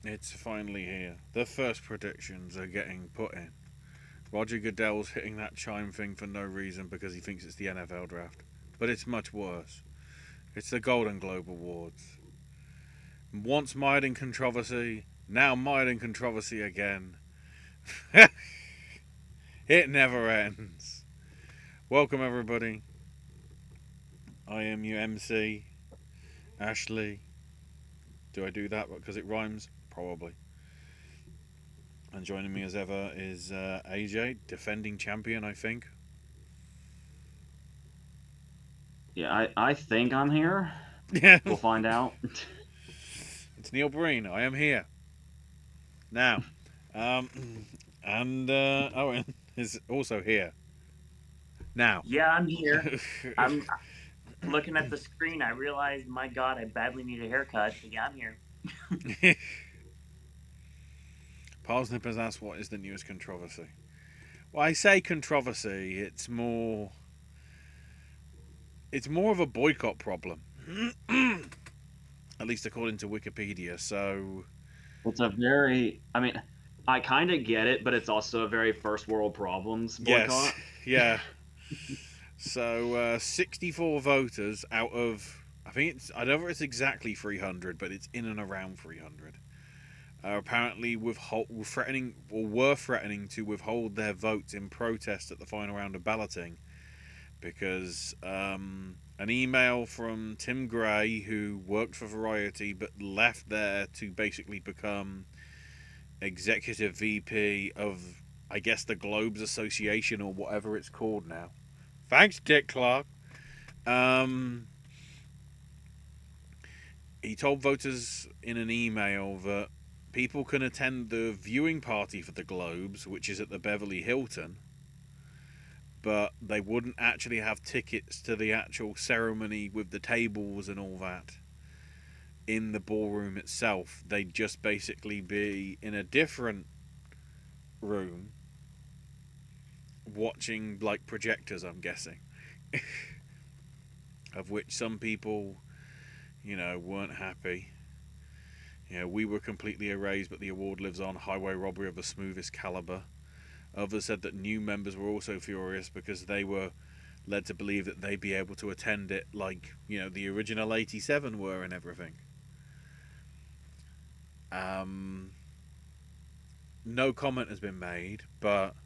It's finally here. The first predictions are getting put in. Roger Goodell's hitting that chime thing for no reason because he thinks it's the NFL draft. But it's much worse. It's the Golden Globe Awards. Once mired in controversy, now mired in controversy again. It never ends. Welcome, everybody. I am your MC, Ashley. Do I do that because it rhymes? Probably. And joining me as ever is AJ, defending champion, I think. Yeah, I think I'm here. Yeah. We'll find out. It's Neil Breen. I am here. Now. Um, and Owen is also here. Now. Yeah, I'm here. I'm looking at the screen. I realize, my God, I badly need a haircut. But yeah, I'm here. Parsnip has asked what is the newest controversy. Well, I say controversy. It's more of a boycott problem. At least according to Wikipedia. So It's a very, I mean, I kind of get it, but it's also a very first world problems yes, boycott. yeah. So 64 voters out of I don't know if it's exactly 300, but it's in and around 300. Apparently, were threatening to withhold their votes in protest at the final round of balloting because an email from Tim Gray, who worked for Variety but left there to basically become executive VP of, I guess, the Globes Association or whatever it's called now. Thanks, Dick Clark. Um, he told voters in an email that people can attend the viewing party for the Globes, which is at the Beverly Hilton, but they wouldn't actually have tickets to the actual ceremony with the tables and all that in the ballroom itself. They'd just basically be in a different room watching like projectors, I'm guessing. Of which some people, weren't happy. We were completely erased, but the award lives on. Highway robbery of the smoothest caliber. Others said that new members were also furious because they were led to believe that they'd be able to attend it like, the original 87 were and everything. No comment has been made, but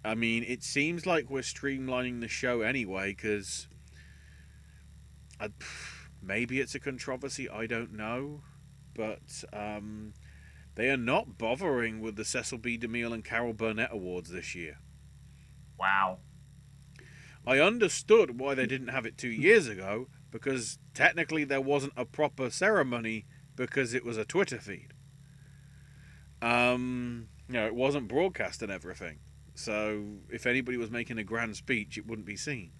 I mean, it seems like we're streamlining the show anyway, because maybe it's a controversy, I don't know, but they are not bothering with the Cecil B. DeMille and Carol Burnett Awards this year. Wow. I understood why they didn't have it 2 years ago, because technically there wasn't a proper ceremony because it was a Twitter feed. It wasn't broadcast and everything. So if anybody was making a grand speech, it wouldn't be seen.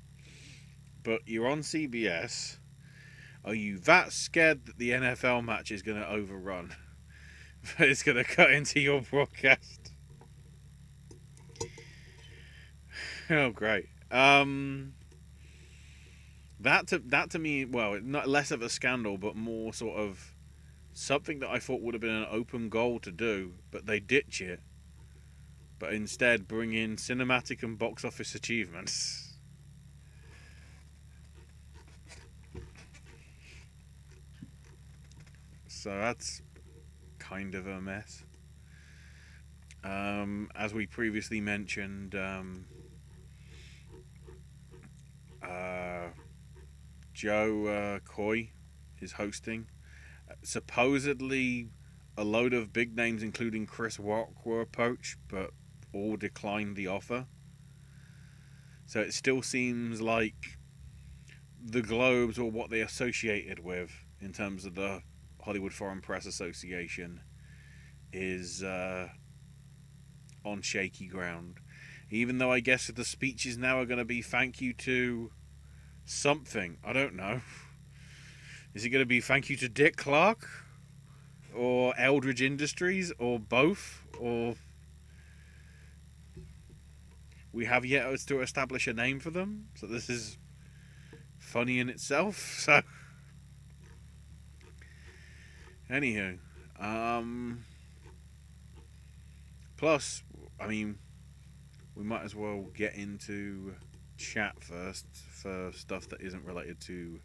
But you're on CBS. Are you that scared that the NFL match is going to overrun? That it's going to cut into your broadcast? Oh, great. That to me, well, not less of a scandal, but more sort of something that I thought would have been an open goal to do, but they ditch it, but instead bring in cinematic and box office achievements. So that's kind of a mess. As we previously mentioned, Joe Coy is hosting. Supposedly, a load of big names, including Chris Rock, were approached, but all declined the offer. So it still seems like the Globes, or what they associated with in terms of the Hollywood Foreign Press Association, is on shaky ground. Even though I guess the speeches now are going to be thank you to something. I don't know. Is it going to be thank you to Dick Clark? Or Eldridge Industries? Or both? Or we have yet to establish a name for them? So this is funny in itself. So, anywho, Um, plus, I mean, we might as well get into chat first for stuff that isn't related to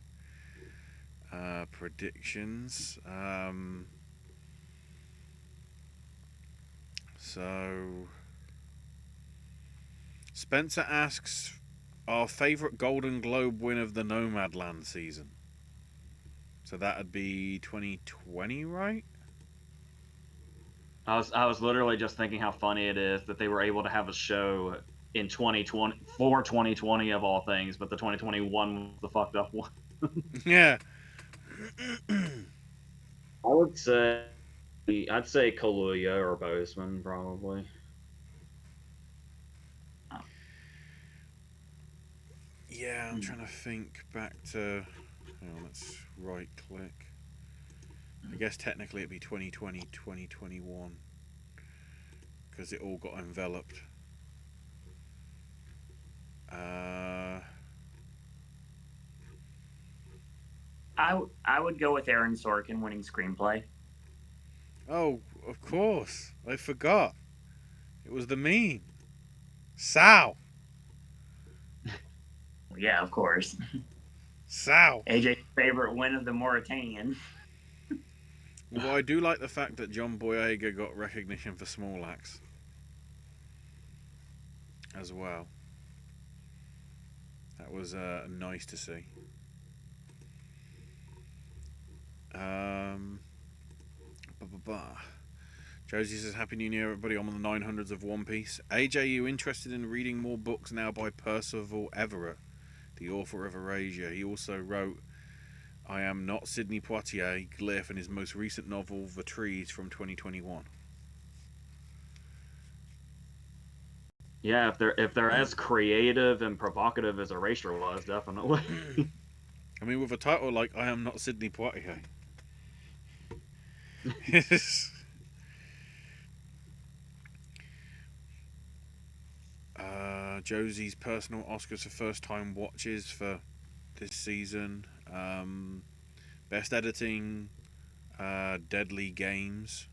predictions. So, Spencer asks, our favourite Golden Globe win of the Nomadland season. So that'd be 2020, right? I was literally just thinking how funny it is that they were able to have a show in 2020 for 2020 of all things, but the 2021 was the fucked up one. Yeah. I would say I'd say Kaluuya or Bozeman probably. Yeah, I'm trying to think back to. Hang on, let's right click. I guess technically it'd be 2020, 2021. Because it all got enveloped. I would go with Aaron Sorkin winning screenplay. Oh, of course. I forgot. It was the meme. Sal. Yeah, of course. Sal. AJ's favorite win of the Mauritanian. Well, I do like the fact that John Boyega got recognition for Small Axe. As well. That was nice to see. Josie says, Happy New Year, everybody. I'm on the 900s of One Piece. AJ, you interested in reading more books now by Percival Everett, the author of Erasure? He also wrote I Am Not Sidney Poitier, Glyph, and his most recent novel, The Trees, from 2021. Yeah, if they're as creative and provocative as Erasure was, definitely. I mean, with a title like I Am Not Sidney Poitier. Josie's personal Oscars for first time watches for this season. Best editing, Deadly Games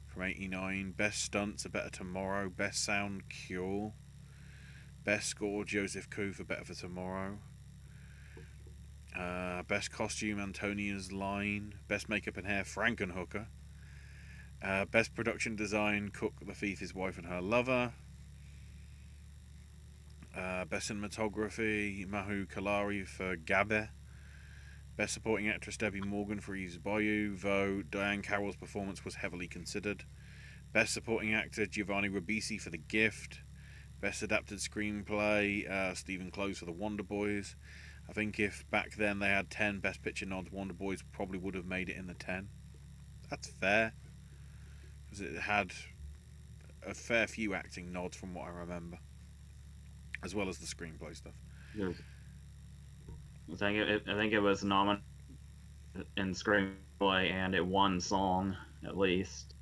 from '89. Best stunts, A Better Tomorrow. Best sound, Cure. Best score, Joseph Koo for Better for Tomorrow. Best costume, Antonia's Line. Best makeup and hair, Frankenhooker. Best production design, Cook, the Thief, His Wife and Her Lover. Best cinematography, Mahu Kalari for Gabe. Best supporting actress, Debbie Morgan for Eve's Bayou, though Diane Carroll's performance was heavily considered. Best supporting actor, Giovanni Ribisi for The Gift. Best adapted screenplay, Stephen Close for The Wonder Boys. I think if back then they had 10 Best Picture nods, Wonder Boys probably would have made it in the 10. That's fair. Because it had a fair few acting nods from what I remember. As well as the screenplay stuff. I think it was nominated in screenplay and it won song at least.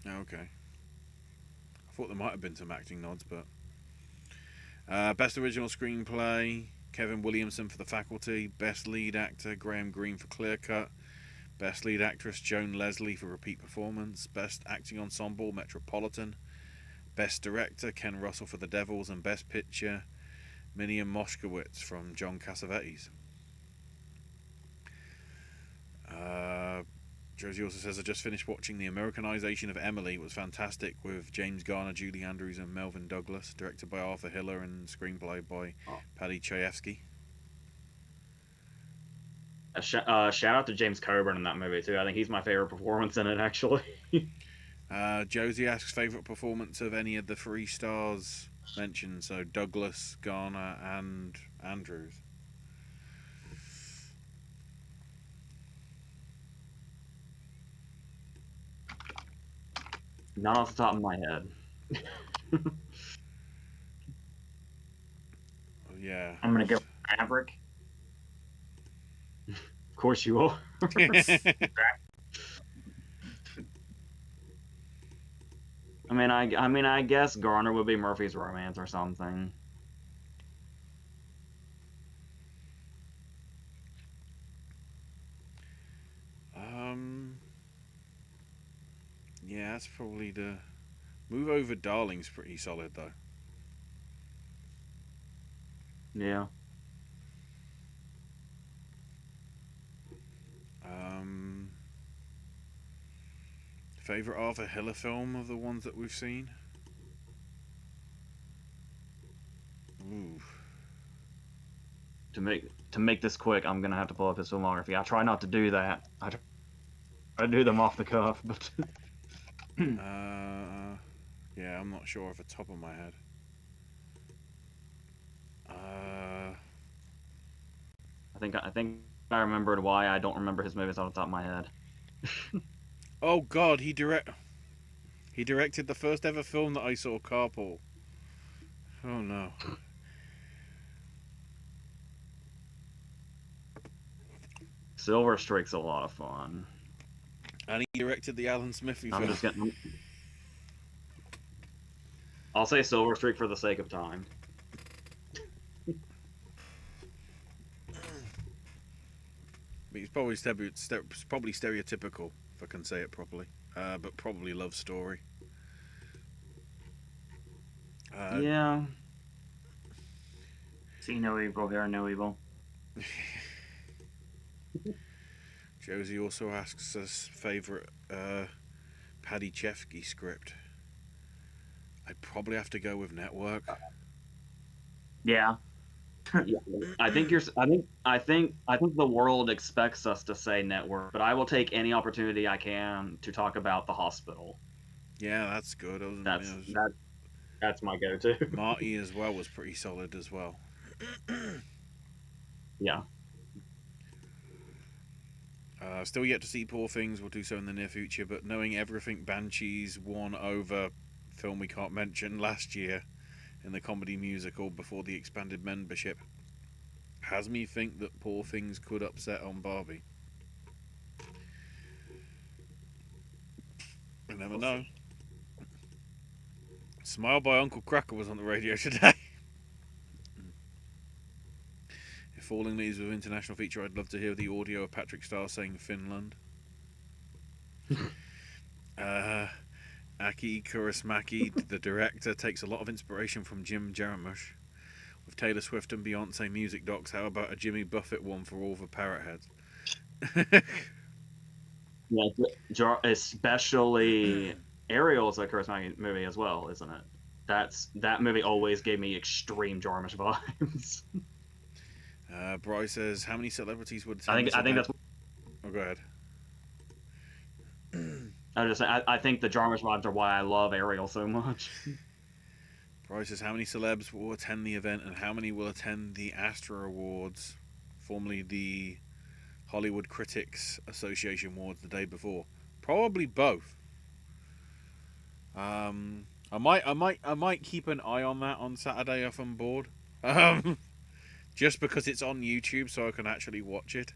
Okay. I thought there might have been some acting nods, but best original screenplay, Kevin Williamson for The Faculty. Best lead actor, Graham Greene for Clear Cut. Best lead actress, Joan Leslie for Repeat Performance. Best acting ensemble, Metropolitan. Best director, Ken Russell for The Devils. And best picture, Miniam Moshkowitz from John Cassavetes. Josie also says, I just finished watching the Americanization of Emily. It was fantastic with James Garner, Julie Andrews and Melvin Douglas, directed by Arthur Hiller and screenplay by Paddy Chayefsky. Shout out to James Coburn in that movie too. I think he's my favorite performance in it actually. Josie asks favourite performance of any of the 3 stars mentioned, so Douglas, Garner and Andrews. Not off the top of my head. Yeah. I'm gonna go Maverick. Of course you will. I guess Garner would be Murphy's Romance or something. that's probably the Move Over Darling's pretty solid though. Yeah. Favorite Arthur Hiller film of the ones that we've seen? Ooh. To make this quick, I'm gonna have to pull up his filmography. I try not to do that. I do them off the cuff, but Yeah, I'm not sure off the top of my head. I think I remembered why I don't remember his movies off the top of my head. Oh God, he directed the first ever film that I saw, Carpool. Oh no. Silver Streak's a lot of fun. And he directed the Alan Smithy film. I'm just getting. I'll say Silver Streak for the sake of time. He's probably stereotypical, if I can say it properly, but probably love story. Yeah. See no evil, hear no evil. Josie also asks us favorite Paddy Chefsky script. I'd probably have to go with Network. Yeah. I think the world expects us to say Network, but I will take any opportunity I can to talk about The Hospital. Yeah, that's good. That's my go-to. Marty as well was pretty solid as well. Yeah. Still yet to see Poor Things. We'll do so in the near future, but knowing everything Banshees won over film we can't mention last year in the comedy musical before the expanded membership has me think that Poor Things could upset on Barbie. You never know. Smile by Uncle Cracker was on the radio today. If Falling leaves with international feature, I'd love to hear the audio of Patrick Star saying Finland. Aki Kaurismäki, the director, takes a lot of inspiration from Jim Jarmusch. With Taylor Swift and Beyonce music docs, how about a Jimmy Buffett one for all the parrot heads? Yeah, especially Ariel's a Kaurismäki movie as well, isn't it? That movie always gave me extreme Jarmusch vibes. Bryce says, how many celebrities would I think that's. Oh, go ahead. I think the Jarmusch vibes are why I love Ariel so much. Bryce says, how many celebs will attend the event and how many will attend the Astra Awards, formerly the Hollywood Critics Association Awards, the day before? Probably both. I might keep an eye on that on Saturday if I'm bored. Just because it's on YouTube, so I can actually watch it.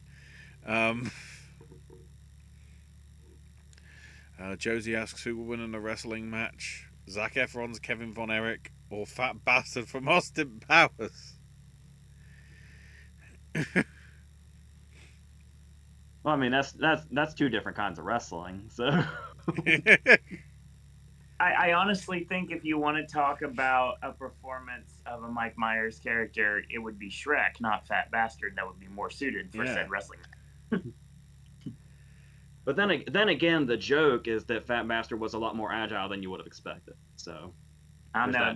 Josie asks, who will win in a wrestling match? Zac Efron's Kevin Von Erich or Fat Bastard from Austin Powers? Well, I mean, that's two different kinds of wrestling, so. I honestly think if you want to talk about a performance of a Mike Myers character, it would be Shrek, not Fat Bastard. That would be more suited for said wrestling. But then again, the joke is that Fat Bastard was a lot more agile than you would have expected. So I'll tell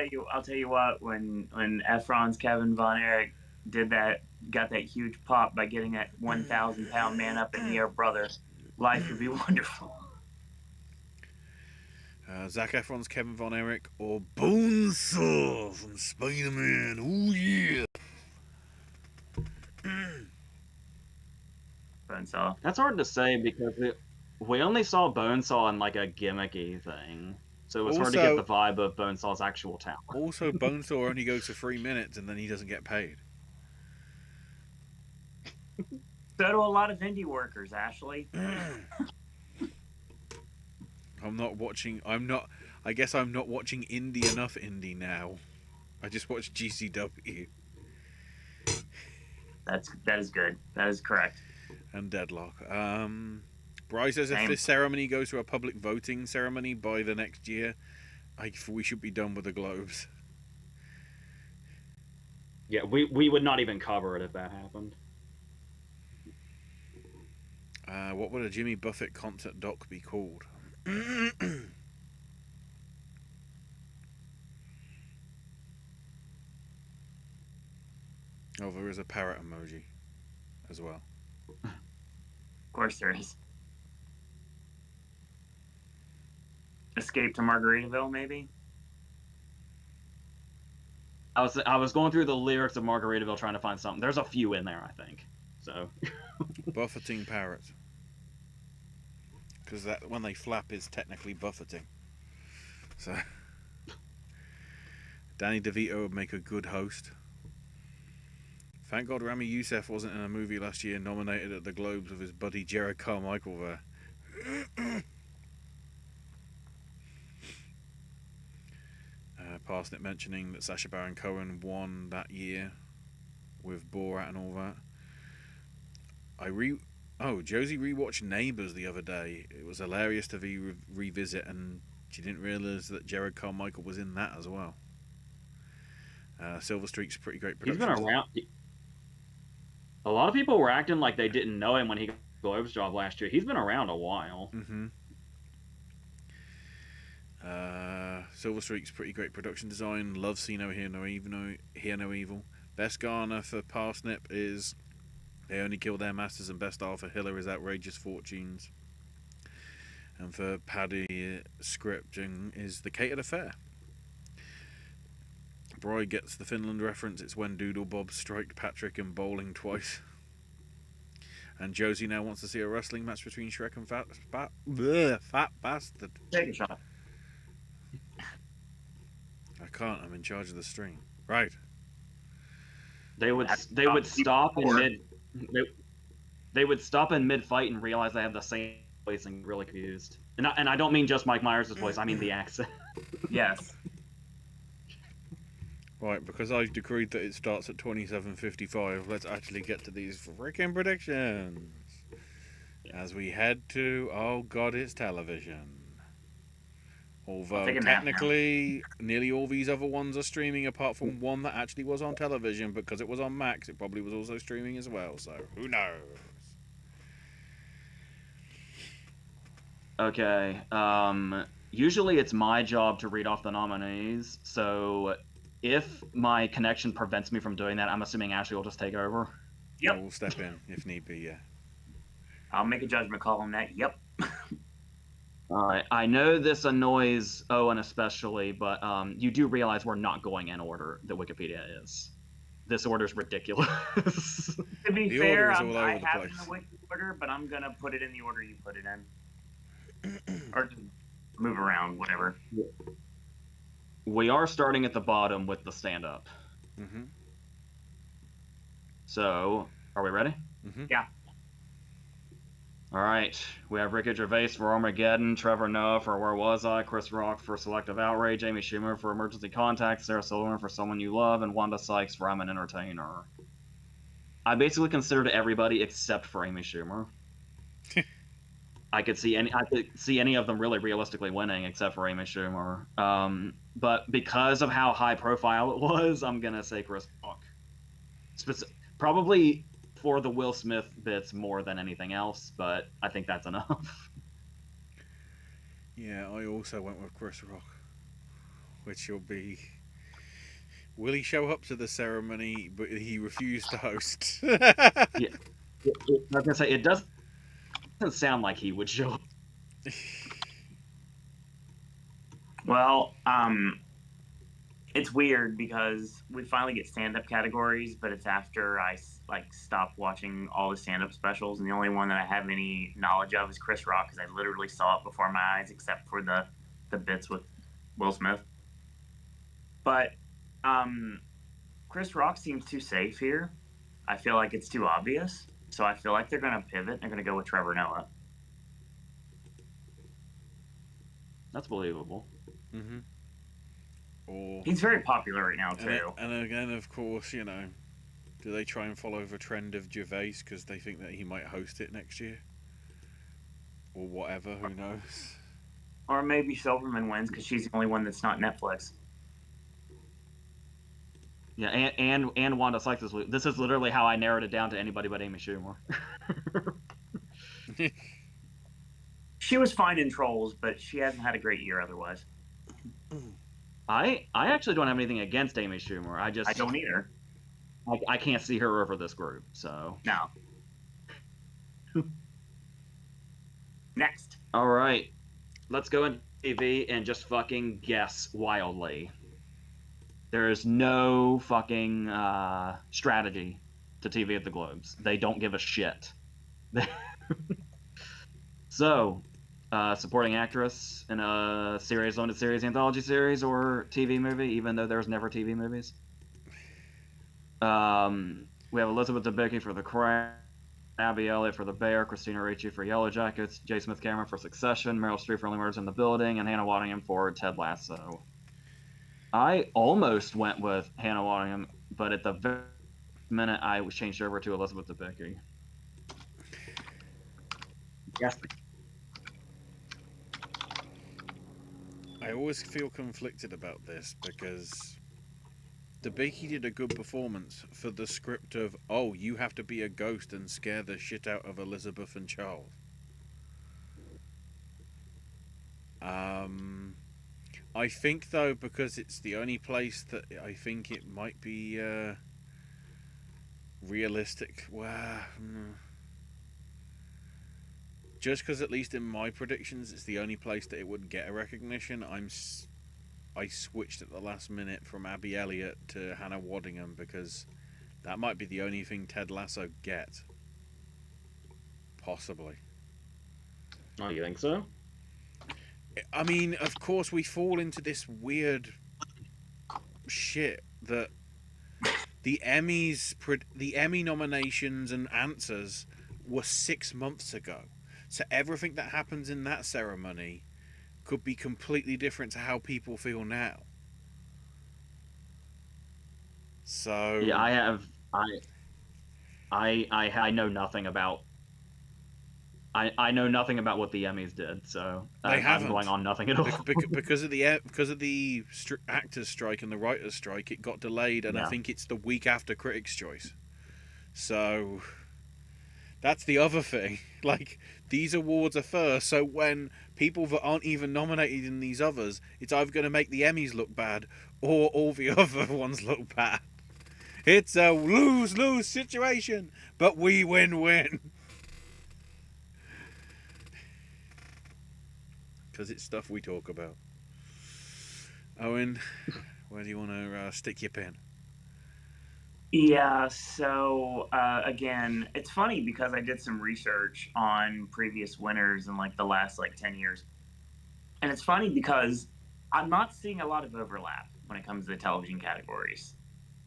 you what. When Efron's Kevin Von Erich did that, got that huge pop by getting that 1,000-pound man up in the air, brother, life would be wonderful. Zac Efron's Kevin Von Erich or Bonesaw from Spider-Man. Oh yeah. Bonesaw. That's hard to say because we only saw Bonesaw in like a gimmicky thing, so it was hard to get the vibe of Bonesaw's actual talent. Also, Bonesaw only goes for 3 minutes and then he doesn't get paid. So do a lot of indie workers, Ashley. I guess I'm not watching indie now. I just watch GCW. That is good. That is correct. And Deadlock. Bry says if Same. this ceremony goes to a public voting ceremony by the next year, we should be done with the Globes. Yeah, we would not even cover it if that happened. What would a Jimmy Buffett concert doc be called? Oh, there is a parrot emoji as well. Of course there is. Escape to Margaritaville, maybe? I was going through the lyrics of Margaritaville trying to find something. There's a few in there, I think. So. Buffeting parrot. Because that when they flap is technically buffeting. So. Danny DeVito would make a good host. Thank God Rami Youssef wasn't in a movie last year nominated at the Globes with his buddy Jared Carmichael there. Parsnip mentioning that Sacha Baron Cohen won that year with Borat and all that. Josie rewatched Neighbours the other day. It was hilarious to revisit, and she didn't realise that Jared Carmichael was in that as well. Silver Streak's a pretty great production. He's been around. A lot of people were acting like they didn't know him when he got the Globes job last year. He's been around a while. Mm-hmm. Silver Streak's pretty great production design. Love See No Hear No Evil. Best Garner for Parsnip is They Only Kill Their Masters, and best R for Hiller is Outrageous Fortunes. And for Paddy, scripting is The Catered Affair. Bry gets the Finland reference. It's when Doodle Bob striked Patrick in bowling twice. And Josie now wants to see a wrestling match between Shrek and Fat Bastard. Take a shot. I can't. I'm in charge of the stream. Right. They would stop in mid fight and realize they have the same voice and really confused. And I don't mean just Mike Myers' voice. I mean the accent. Yes. Right, because I've decreed that it starts at 27:55, let's actually get to these freaking predictions. As we head to, oh god, it's television. Although technically, nearly all these other ones are streaming apart from one that actually was on television, but because it was on Max, it probably was also streaming as well, so who knows? Okay, usually it's my job to read off the nominees, so if my connection prevents me from doing that, I'm assuming Ashley will just take over. Yep. We'll step in if need be, yeah. I'll make a judgment call on that. Yep. All right. I know this annoys Owen especially, but you do realize we're not going in order that Wikipedia is. This order is ridiculous. To be The fair, order is all I over the have it in place. the wiki order, but I'm gonna put it in the order you put it in, or just move around, whatever. We are starting at the bottom with the stand-up. Mm-hmm. So, are we ready? Mm-hmm. Yeah. All right. We have Ricky Gervais for Armageddon, Trevor Noah for Where Was I, Chris Rock for Selective Outrage, Amy Schumer for Emergency Contact, Sarah Silverman for Someone You Love, and Wanda Sykes for I'm an Entertainer. I basically considered everybody except for Amy Schumer. I could see any of them really realistically winning except for Amy Schumer. But because of how high profile it was, I'm gonna say Chris Rock. Probably for the Will Smith bits more than anything else, but I think that's enough. Yeah, I also went with Chris Rock, which will be... Will he show up to the ceremony, but he refused to host? Yeah. I was gonna say, it doesn't sound like he would show up. Well, it's weird because we finally get stand-up categories, but it's after I stopped watching all the stand-up specials, and the only one that I have any knowledge of is Chris Rock because I literally saw it before my eyes, except for the bits with Will Smith. But Chris Rock seems too safe here. I feel like it's too obvious, so I feel like they're going to pivot. They're going to go with Trevor Noah. That's believable. Mm-hmm. Or... He's very popular right now, too. And again, of course, you know, do they try and follow the trend of Gervais because they think that he might host it next year? or whatever. Who knows? Or maybe Silverman wins because she's the only one that's not Netflix. Yeah, and Wanda Sykes this is literally how I narrowed it down to anybody but Amy Schumer. She was fine in Trolls, but she hasn't had a great year otherwise. I actually don't have anything against Amy Schumer. I don't either. I can't see her over this group, so. No. Next. All right. Let's go into TV and just fucking guess wildly. There is no fucking strategy to TV at the Globes. They don't give a shit. So, supporting actress in a series, limited series, anthology series, or TV movie, even though there's never TV movies. We have Elizabeth Debicki for The Crown, Abby Elliott for The Bear, Christina Ricci for Yellow Jackets, J. Smith Cameron for Succession, Meryl Streep for Only Murders in the Building, and Hannah Waddingham for Ted Lasso. I almost went with Hannah Waddingham, but at the very minute I was changed over to Elizabeth Debicki. Yes. I always feel conflicted about this because Debicki did a good performance for the script of, oh, you have to be a ghost and scare the shit out of Elizabeth and Charles. I think, though, because it's the only place that I think it might be realistic. Well, just because at least in my predictions it's the only place that it would get a recognition, I switched at the last minute from Abby Elliott to Hannah Waddingham because that might be the only thing Ted Lasso gets. Possibly. Oh, you think so? I mean, of course we fall into this weird shit that the Emmy nominations and answers were 6 months ago. So everything that happens in that ceremony could be completely different to how people feel now. So yeah, I know nothing about. I know nothing about what the Emmys did, so I'm going on nothing at all. because of the actors' strike and the writers' strike, it got delayed, and I think it's the week after Critics' Choice. So that's the other thing. Like, these awards are first, so when people that aren't even nominated in these others, it's either going to make the Emmys look bad or all the other ones look bad. It's a lose-lose situation, but we win-win. Because it's stuff we talk about. Owen, where do you want to stick your pen? Yeah, so again, it's funny because I did some research on previous winners in like the last 10 years. And it's funny because I'm not seeing a lot of overlap when it comes to the television categories.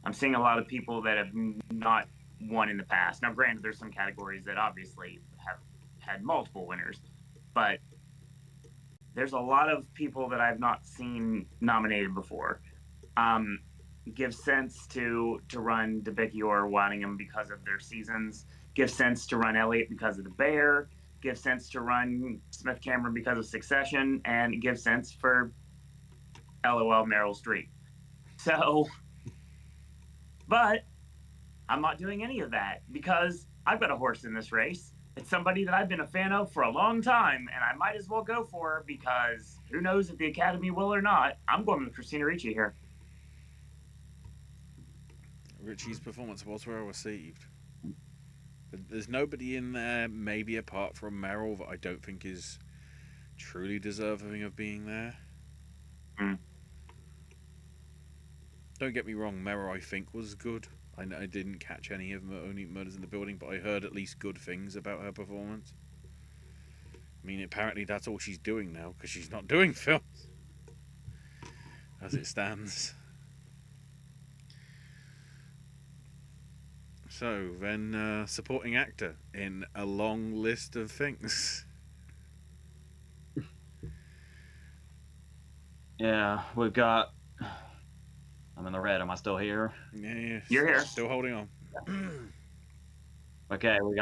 I'm seeing a lot of people that have not won in the past. Now, granted, there's some categories that obviously have had multiple winners, but there's a lot of people that I've not seen nominated before. Gives sense to run Debicki or Waddingham because of their seasons. Gives sense to run Elliott because of The Bear. Gives sense to run Smith Cameron because of Succession, and it gives sense for LOL Meryl Streep. So, but I'm not doing any of that because I've got a horse in this race. It's somebody that I've been a fan of for a long time, and I might as well go for her because who knows if the Academy will or not. I'm going with Christina Ricci here. Richie's performance was well received. There's nobody in there, maybe apart from Meryl, that I don't think is truly deserving of being there. Don't get me wrong, Meryl I think was good. I didn't catch any of Only Murders in the Building, but I heard at least good things about her performance. I mean, apparently that's all she's doing now, because she's not doing films. As it stands. So, then, supporting actor in a long list of things. Yeah, we've got... I'm in the red. Am I still here? Yeah. You're here. Still holding on. Okay, we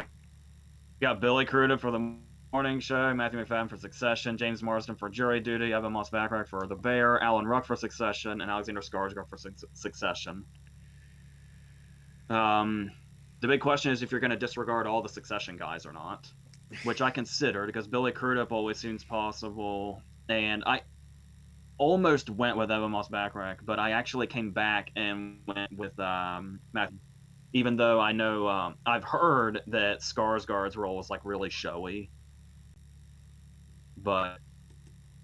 got Billy Crudup for The Morning Show, Matthew McFadden for Succession, James Marsden for Jury Duty, Evan Moss Backrack for The Bear, Alan Ruck for Succession, and Alexander Skarsgård for Succession. The big question is if you're going to disregard all the Succession guys or not, which I considered because Billy Crudup always seems possible, and I almost went with Evan Moss Backrack, but I actually came back and went with Matthew. Even though I know I've heard that Skarsgård's role is like really showy. But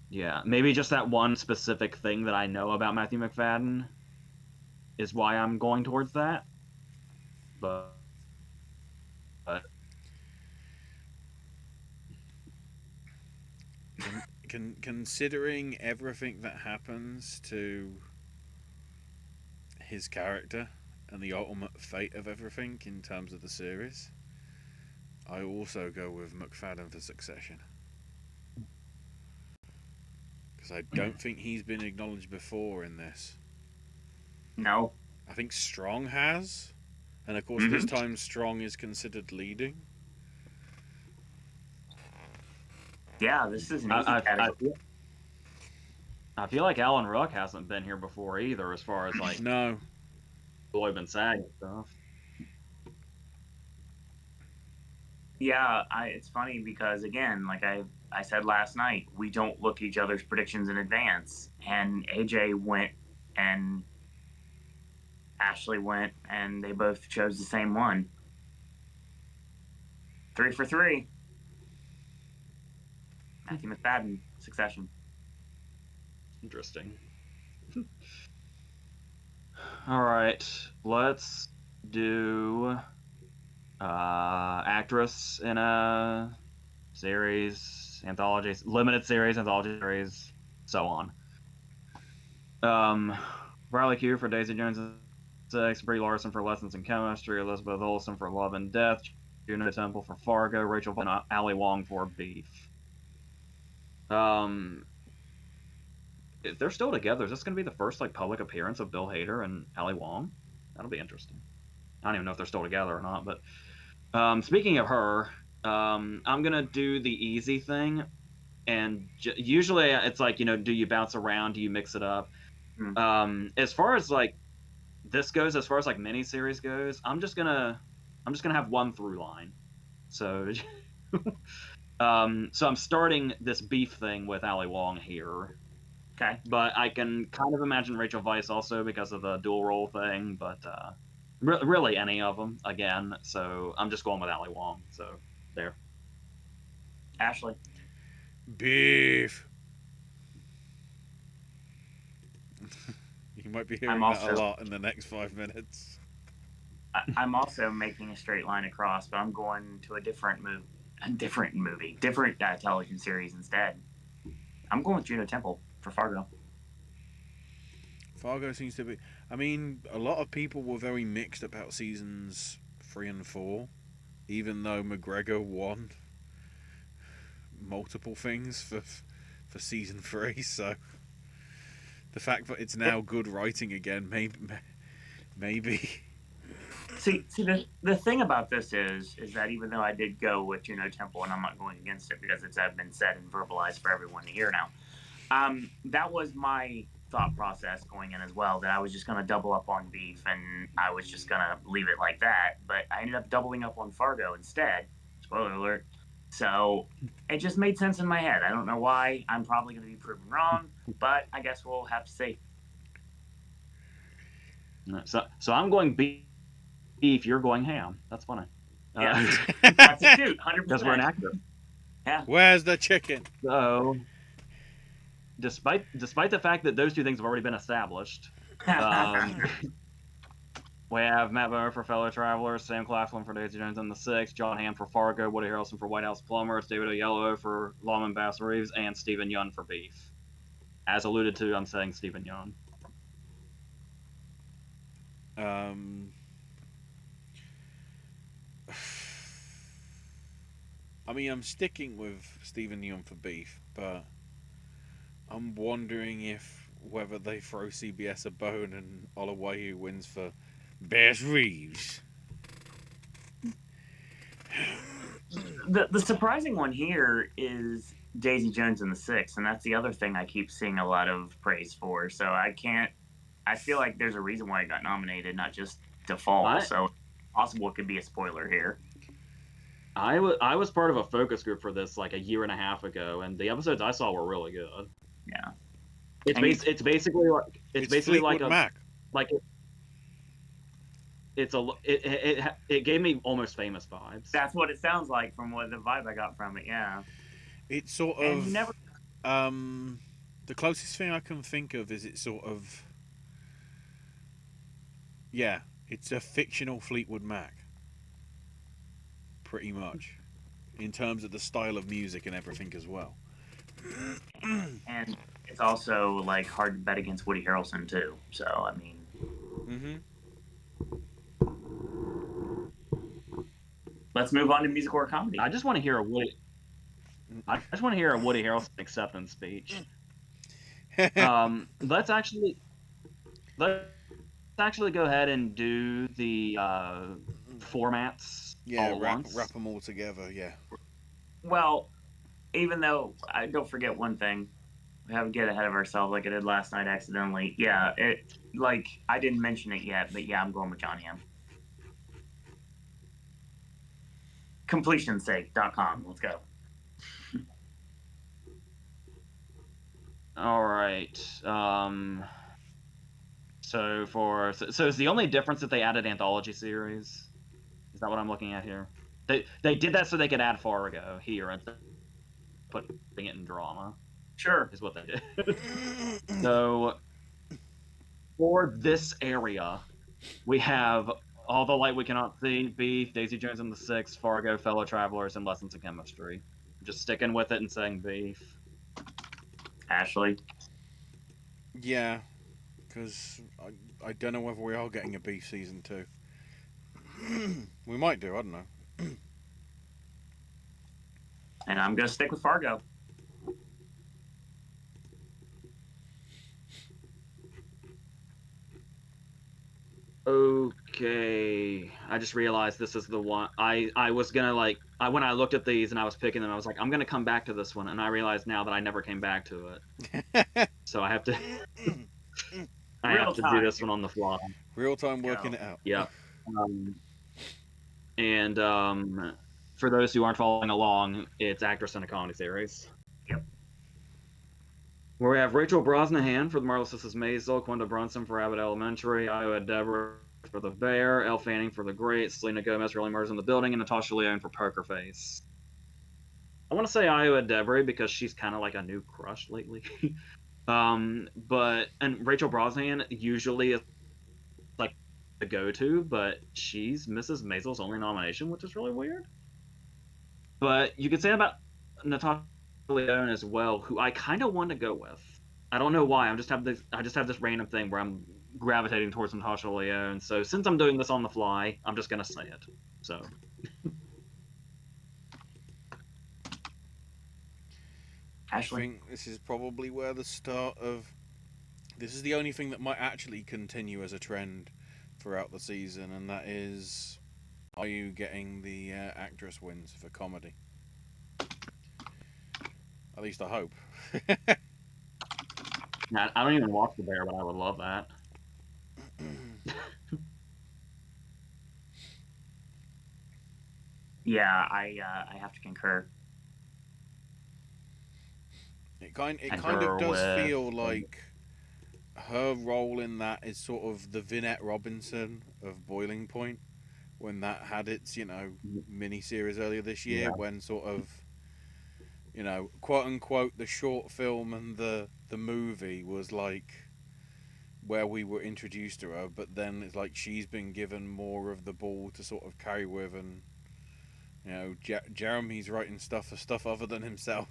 yeah, maybe just that one specific thing that I know about Matthew McFadden is why I'm going towards that. But considering everything that happens to his character and the ultimate fate of everything in terms of the series, I also go with McFadden for Succession. Because I don't think he's been acknowledged before in this. No. I think Strong has. And of course, this time Strong is considered leading. Yeah, this is an easy category. I feel like Alan Ruck hasn't been here before either, as far as like no, Lloyd and SAG and stuff. Yeah, it's funny because again, like I said last night, we don't look each other's predictions in advance, and AJ went and Ashley went, and they both chose the same one. 3 for 3. Matthew McFadden, Succession. Interesting. All right, let's do actress in a series, anthology, limited series, anthology series, so on. Riley Q for Daisy Jones and Six, Brie Larson for Lessons in Chemistry, Elizabeth Olsen for Love and Death, Juno Temple for Fargo, Rachel and Ali Wong for Beef. If they're still together, is this going to be the first like public appearance of Bill Hader and Ali Wong? That'll be interesting. I don't even know if they're still together or not. But speaking of her, I'm gonna do the easy thing, and usually it's like, you know, do you bounce around? Do you mix it up? As far as like this goes, as far as like miniseries goes, I'm just gonna have one through line. So, so I'm starting this Beef thing with Ali Wong here. Okay. But I can kind of imagine Rachel Weisz also because of the dual role thing, but really any of them, again. So I'm just going with Ali Wong. So there. Ashley. Beef. You might be hearing that a lot in the next 5 minutes. I'm also making a straight line across, but I'm going to a different television series instead. I'm going with Juno Temple for Fargo. Fargo seems to be... I mean, a lot of people were very mixed about seasons 3 and 4, even though McGregor won multiple things for season 3, so the fact that it's now good writing again, maybe. See, the thing about this is that even though I did go with Juno Temple, and I'm not going against it because it's been said and verbalized for everyone to hear now, that was my thought process going in as well, that I was just going to double up on Beef and I was just going to leave it like that, but I ended up doubling up on Fargo instead. Spoiler alert. So it just made sense in my head. I don't know why. I'm probably going to be proven wrong, but I guess we'll have to see. So I'm going Beef, you're going ham. That's funny. Yeah, that's a shoot, 100%. Because we're an actor. Yeah. Where's the chicken? So, despite the fact that those two things have already been established, we have Matt Bomer for Fellow Travelers, Sam Claflin for Daisy Jones and the Six, John Hamm for Fargo, Woody Harrelson for White House Plumbers, David Oyelowo for Lawman Bass Reeves, and Stephen Yeun for Beef. As alluded to, I'm saying Stephen Yeun. I mean, I'm sticking with Stephen Yeun for Beef, but I'm wondering whether they throw CBS a bone and Olawayu wins for Bass Reeves. The surprising one here is Daisy Jones and the Six, and that's the other thing I keep seeing a lot of praise for. So I can't. I feel like there's a reason why it got nominated, not just to fall. I So possible it could be a spoiler here. I was part of a focus group for this like a year and a half ago, and the episodes I saw were really good. Yeah. It's basically like It's basically like Mac. like it gave me Almost Famous vibes. That's what it sounds like from what the vibe I got from it. Yeah. It's sort And of you never. the closest thing I can think of is it's sort of it's a fictional Fleetwood Mac, pretty much, in terms of the style of music and everything as well. And it's also like hard to bet against Woody Harrelson too. So I mean. Mm-hmm. Let's move on to musical or comedy. I just want to hear a Woody Harrelson acceptance speech. Let's actually go ahead and do the formats all at once. Wrap them all together. Yeah. Well, even though I don't forget one thing, we have to get ahead of ourselves like I did last night accidentally. Yeah, I didn't mention it yet, but yeah, I'm going with Johnny M. Completionsake.com. Let's go. All right. So is the only difference that they added anthology series? Is that what I'm looking at here? They did that so they could add Fargo here and putting it in drama. Sure. Is what they did. So for this area, we have All the Light We Cannot See, Beef, Daisy Jones and the Six, Fargo, Fellow Travelers, and Lessons in Chemistry. Just sticking with it and saying Beef. Ashley. Yeah, because I don't know whether we are getting a Beef season 2. We might do. I don't know. And I'm gonna stick with Fargo. Okay, I just realized this is the one I was gonna when I looked at these and I was picking them, I was like, I'm gonna come back to this one, and I realized now that I never came back to it. So I have to do this one on the fly. Real time working it out. Yeah. And for those who aren't following along, it's actress in a comedy series. Yep. Where we have Rachel Brosnahan for The Marvelous Mrs. Maisel, Quinta Brunson for Abbott Elementary, Iowa Deborah for The Bear, Elle Fanning for The Great, Selena Gomez for Only Murders in the Building, and Natasha Lyonne for Poker Face. I want to say Iowa Deborah because she's kind of like a new crush lately. And Rachel Brosnahan usually is like the go-to, but she's Mrs. Maisel's only nomination, which is really weird. But you could say about Natasha Lyonne as well, who I kind of want to go with. I don't know why. I just have this random thing where I'm gravitating towards Natasha Lyonne. So since I'm doing this on the fly, I'm just gonna say it. So. Ashley. I think this is probably where the start of. This is the only thing that might actually continue as a trend throughout the season, and that is, are you getting the actress wins for comedy? At least I hope. I don't even watch The Bear, but I would love that. Yeah, I have to concur. It kind of does feel like her role in that is sort of the Vinette Robinson of Boiling Point, when that had its mini-series earlier this year, when sort of quote unquote the short film and the movie was like where we were introduced to her, but then it's like she's been given more of the ball to sort of carry with, and Jeremy's writing stuff for stuff other than himself.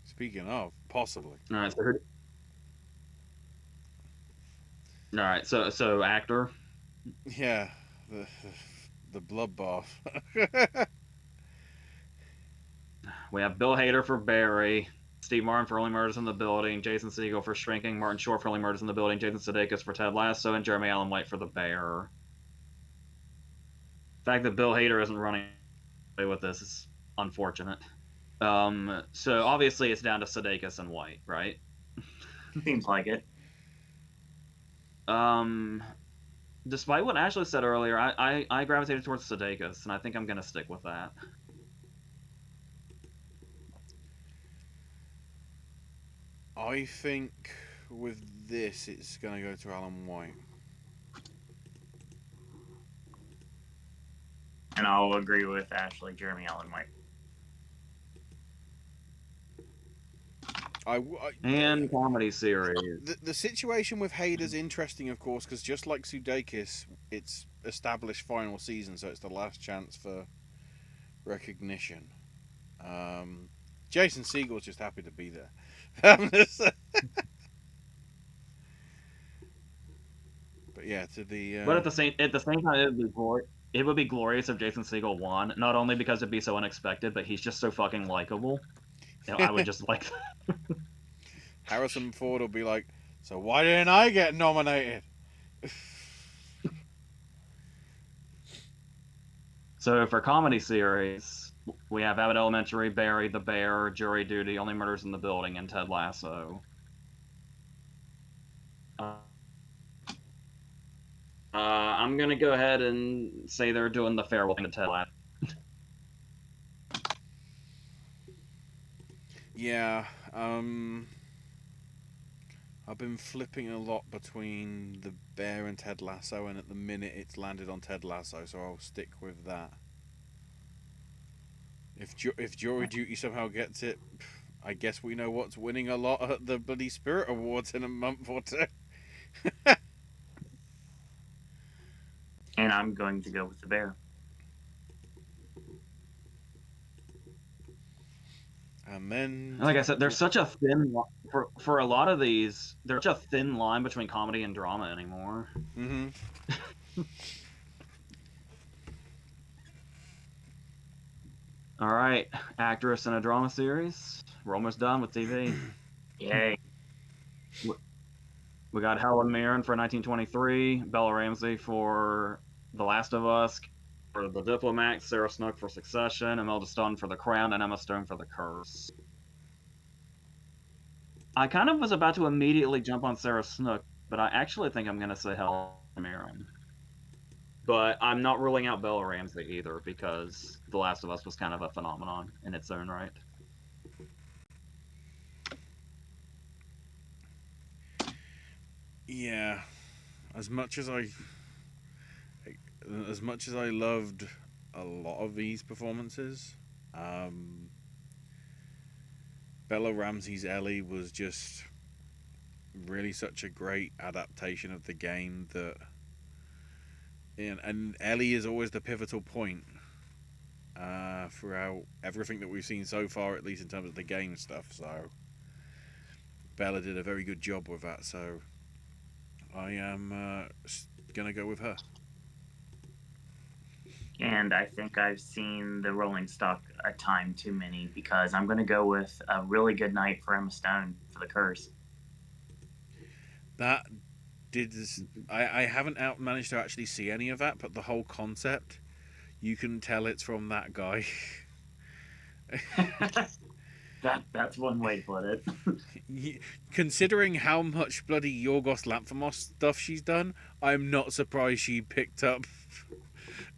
Speaking of, possibly. All right, so actor. Yeah, the bloodbath. We have Bill Hader for Barry, Steve Martin for Only Murders in the Building, Jason Segel for Shrinking, Martin Short for Only Murders in the Building, Jason Sudeikis for Ted Lasso, and Jeremy Allen White for The Bear. The fact that Bill Hader isn't running away with this is unfortunate. So obviously it's down to Sudeikis and White, right? Seems like it. Despite what Ashley said earlier, I gravitated towards Sudeikis, and I think I'm going to stick with that. I think with this, it's going to go to Alan White. And I'll agree with Ashley, Jeremy Allen White. And comedy series. The situation with Hader's interesting, of course, because just like Sudeikis, it's established final season, so it's the last chance for recognition. Jason Segel's just happy to be there. But yeah, to the. But at the same time, it would be glorious if Jason Segel won. Not only because it'd be so unexpected, but he's just so fucking likable. I would just like. Harrison Ford will be like, so why didn't I get nominated? So for comedy series, we have Abbott Elementary, Barry, The Bear, Jury Duty, Only Murders in the Building, and Ted Lasso. I'm gonna go ahead and say they're doing the farewell thing to Ted Lasso. Yeah, I've been flipping a lot between The Bear and Ted Lasso, and at the minute it's landed on Ted Lasso, so I'll stick with that. If Jury Duty somehow gets it, I guess we know what's winning a lot at the bloody Spirit Awards in a month or two. And I'm going to go with The Bear. And then, like I said, there's such a thin for a lot of these. There's such a thin line between comedy and drama anymore. Mm-hmm. All right, actress in a drama series. We're almost done with TV. Yay. We got Helen Mirren for 1923, Bella Ramsey for The Last of Us, for The Diplomat, Sarah Snook for Succession, Imelda Stone for The Crown, and Emma Stone for The Curse. I kind of was about to immediately jump on Sarah Snook, but I actually think I'm going to say Helen Mirren. But I'm not ruling out Bella Ramsey either, because The Last of Us was kind of a phenomenon in its own right. Yeah, as much as I loved a lot of these performances, Bella Ramsey's Ellie was just really such a great adaptation of the game that, and Ellie is always the pivotal point throughout everything that we've seen so far, at least in terms of the game stuff. So Bella did a very good job with that. So I am gonna go with her. And I think I've seen the Rolling Stock a time too many, because I'm going to go with A Really Good Night for Emma Stone for The Curse. That did. I haven't managed to actually see any of that, but the whole concept, you can tell it's from that guy. That's one way to put it. Considering how much bloody Yorgos Lanthimos stuff she's done, I'm not surprised she picked up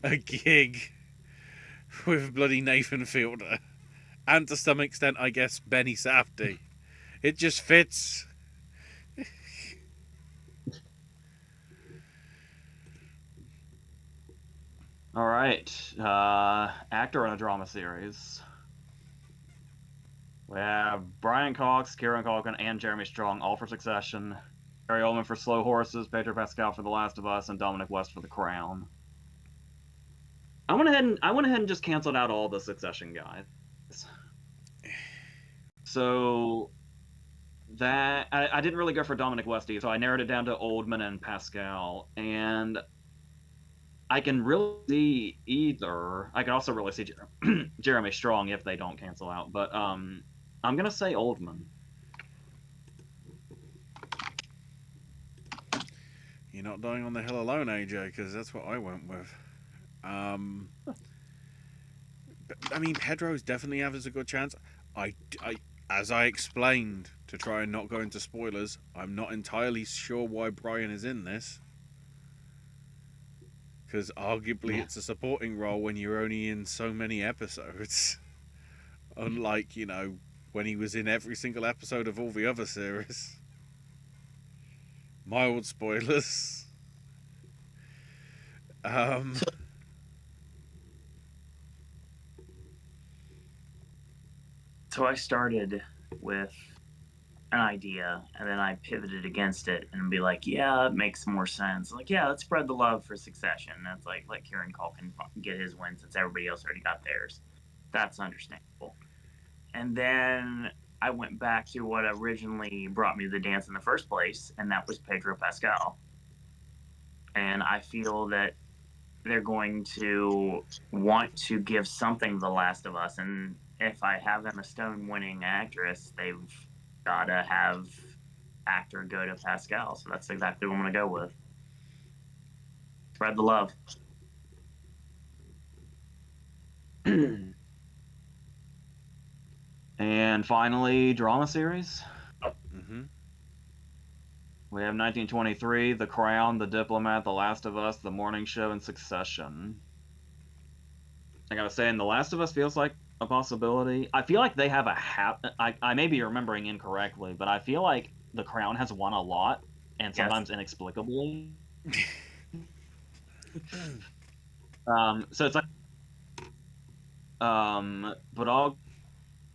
a gig with bloody Nathan Fielder, and to some extent, I guess, Benny Safdie. It just fits. All right, actor in a drama series. We have Brian Cox, Kieran Culkin, and Jeremy Strong, all for Succession. Gary Oldman for Slow Horses, Pedro Pascal for The Last of Us, and Dominic West for The Crown. I went ahead and just canceled out all the Succession guys. So that I didn't really go for Dominic West either, so I narrowed it down to Oldman and Pascal, and I can really see either. I can also really see Jeremy Strong if they don't cancel out, but I'm gonna say Oldman. You're not dying on the hill alone, AJ, because that's what I went with. I mean, Pedro's definitely has a good chance. As I explained, to try and not go into spoilers, I'm not entirely sure why Brian is in this. Because arguably it's a supporting role when you're only in so many episodes. Unlike, when he was in every single episode of all the other series. Mild spoilers. So I started with an idea, and then I pivoted against it and be like, yeah, it makes more sense. Like, yeah, let's spread the love for Succession. That's like, let Kieran Culkin get his win since everybody else already got theirs. That's understandable. And then I went back to what originally brought me to the dance in the first place, and that was Pedro Pascal. And I feel that they're going to want to give something to The Last of Us. And if I have them a Stone-winning actress, they've got to have actor go to Pascal. So that's exactly what I'm going to go with. Spread the love. And finally, drama series. Mm-hmm. We have 1923, The Crown, The Diplomat, The Last of Us, The Morning Show, and Succession. I gotta say, and The Last of Us feels like a possibility. I feel like they have I may be remembering incorrectly, but I feel like The Crown has won a lot, and sometimes inexplicably. So it's like, but I'll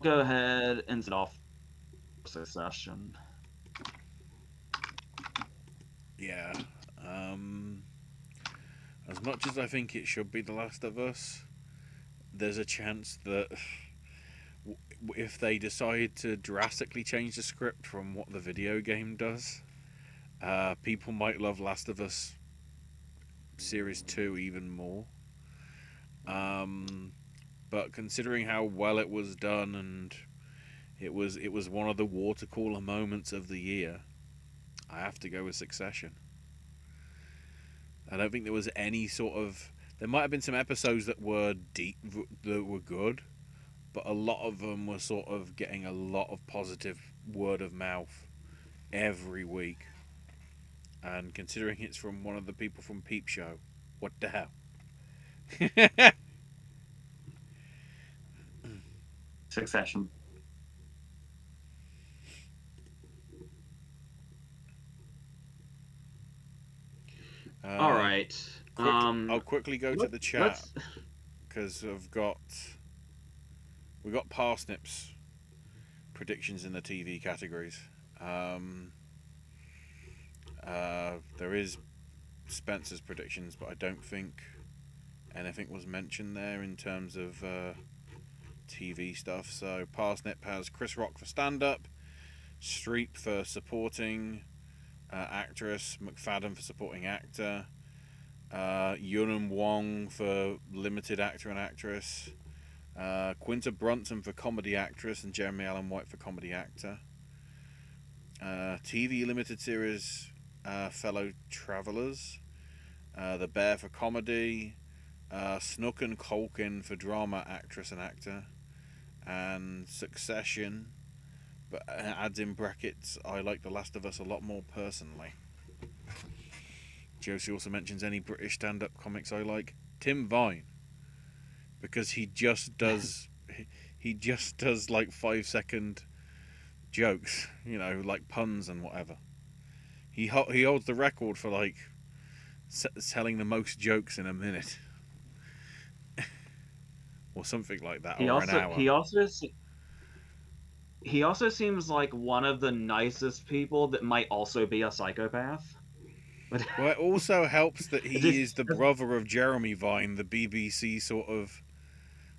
go ahead and set off Succession. Yeah. As much as I think it should be The Last of Us, there's a chance that if they decide to drastically change the script from what the video game does, people might love Last of Us Series 2 even more. But considering how well it was done, and it was one of the water cooler moments of the year, I have to go with Succession. I don't think there was any sort of... There might have been some episodes that were that were good, but a lot of them were sort of getting a lot of positive word of mouth every week. And considering it's from one of the people from Peep Show, what the hell? Succession. All right. I'll quickly go to the chat because we've got Parsnips predictions in the TV categories. There is Spencer's predictions, but I don't think anything was mentioned there in terms of TV stuff. So Parsnip has Chris Rock for stand-up, Streep for supporting actress, McFadden for supporting actor, Yunnan Wong for limited actor and actress, Quinta Brunson for comedy actress, and Jeremy Allen White for comedy actor. TV limited series, Fellow Travelers, The Bear for comedy, Snook and Culkin for drama actress and actor, and Succession, but adds in brackets, I like The Last of Us a lot more personally. Josie also mentions any British stand-up comics I like. Tim Vine, because he just does like 5-second jokes, like puns and whatever. He holds the record for like telling the most jokes in a minute, or something like that, an hour. He also seems like one of the nicest people that might also be a psychopath. Well, it also helps that he is the brother of Jeremy Vine, the BBC sort of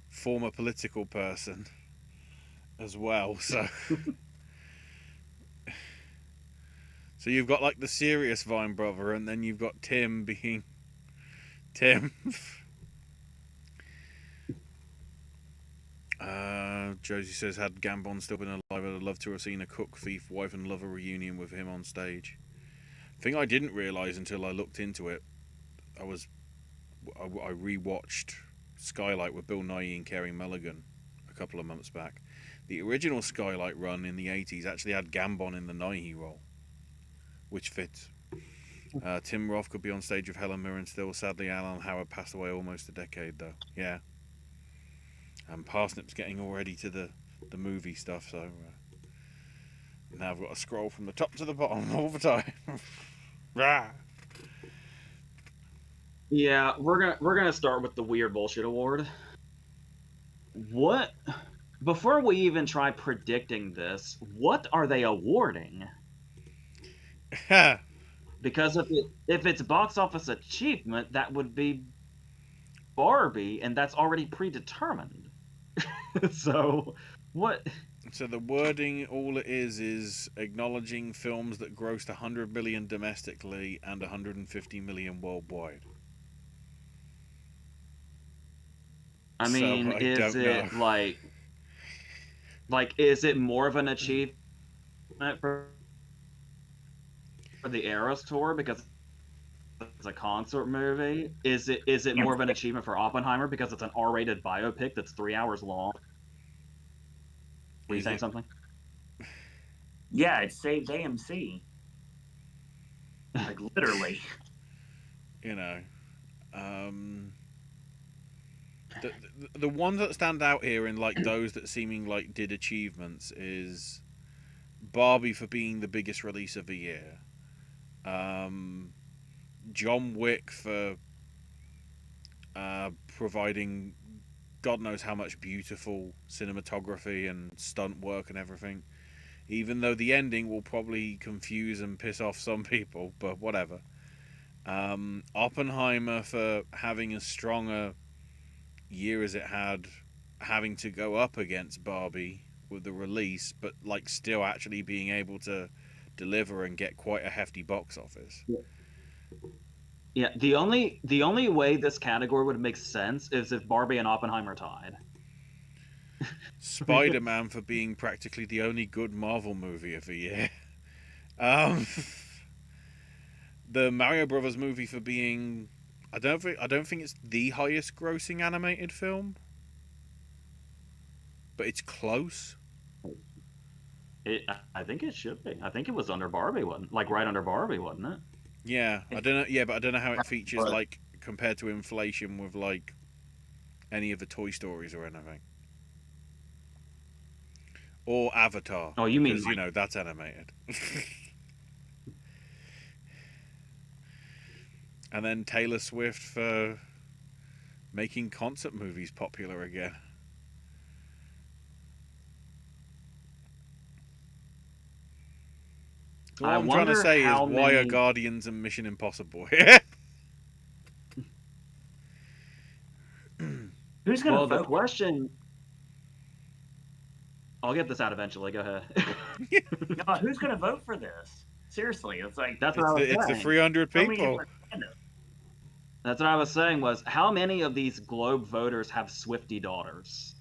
former political person as well. So you've got like the serious Vine brother, and then you've got Tim being Tim. Josie says, had Gambon still been alive, I'd love to have seen a cook, thief, wife and lover reunion with him on stage. Thing I didn't realise until I looked into it, I rewatched Skylight with Bill Nighy and Carey Mulligan a couple of months back. The original Skylight run in the 80s actually had Gambon in the Nighy role, which fits. Tim Roth could be on stage with Helen Mirren still. Sadly, Alan Howard passed away almost a decade though. Yeah. And Parsnip's getting all ready to the movie stuff, so now I've got to scroll from the top to the bottom all the time. Rah. Yeah, we're gonna start with the weird bullshit award. What? Before we even try predicting this, what are they awarding? Because if it's box office achievement, that would be Barbie, and that's already predetermined. So, what? So the wording, all it is acknowledging films that grossed 100 million domestically and 150 million worldwide. I mean, so is it know. like is it more of an achievement for the Eras Tour because it's a concert movie? Is it more of an achievement for Oppenheimer because it's an R-rated biopic that's 3 hours long? Were you saying something? Yeah, it saved AMC. Like literally. You know, the ones that stand out here in like those that seeming like did achievements is Barbie for being the biggest release of the year. John Wick for providing God knows how much beautiful cinematography and stunt work and everything. Even though the ending will probably confuse and piss off some people, but whatever. Oppenheimer for having as strong a year as it had, having to go up against Barbie with the release, but like still actually being able to deliver and get quite a hefty box office. Yeah, the only way this category would make sense is if Barbie and Oppenheimer tied. Spider-Man for being practically the only good Marvel movie of the year. The Mario Brothers movie for being, I don't think it's the highest grossing animated film, but it's close. I think it should be. I think it was under Barbie, wasn't like right under Barbie, wasn't it? Yeah, I don't know. Yeah, but I don't know how it features like compared to inflation with like any of the Toy Stories or anything, or Avatar. Oh, you mean because, you know, that's animated. And then Taylor Swift for making concert movies popular again. So what I'm trying to say is, why are Guardians and Mission Impossible here? Who's going to vote? The question... I'll get this out eventually. Go ahead. No, who's going to vote for this? Seriously, it's like... It's the 300 people. That's what I was saying was, how many of these Globe voters have Swiftie daughters?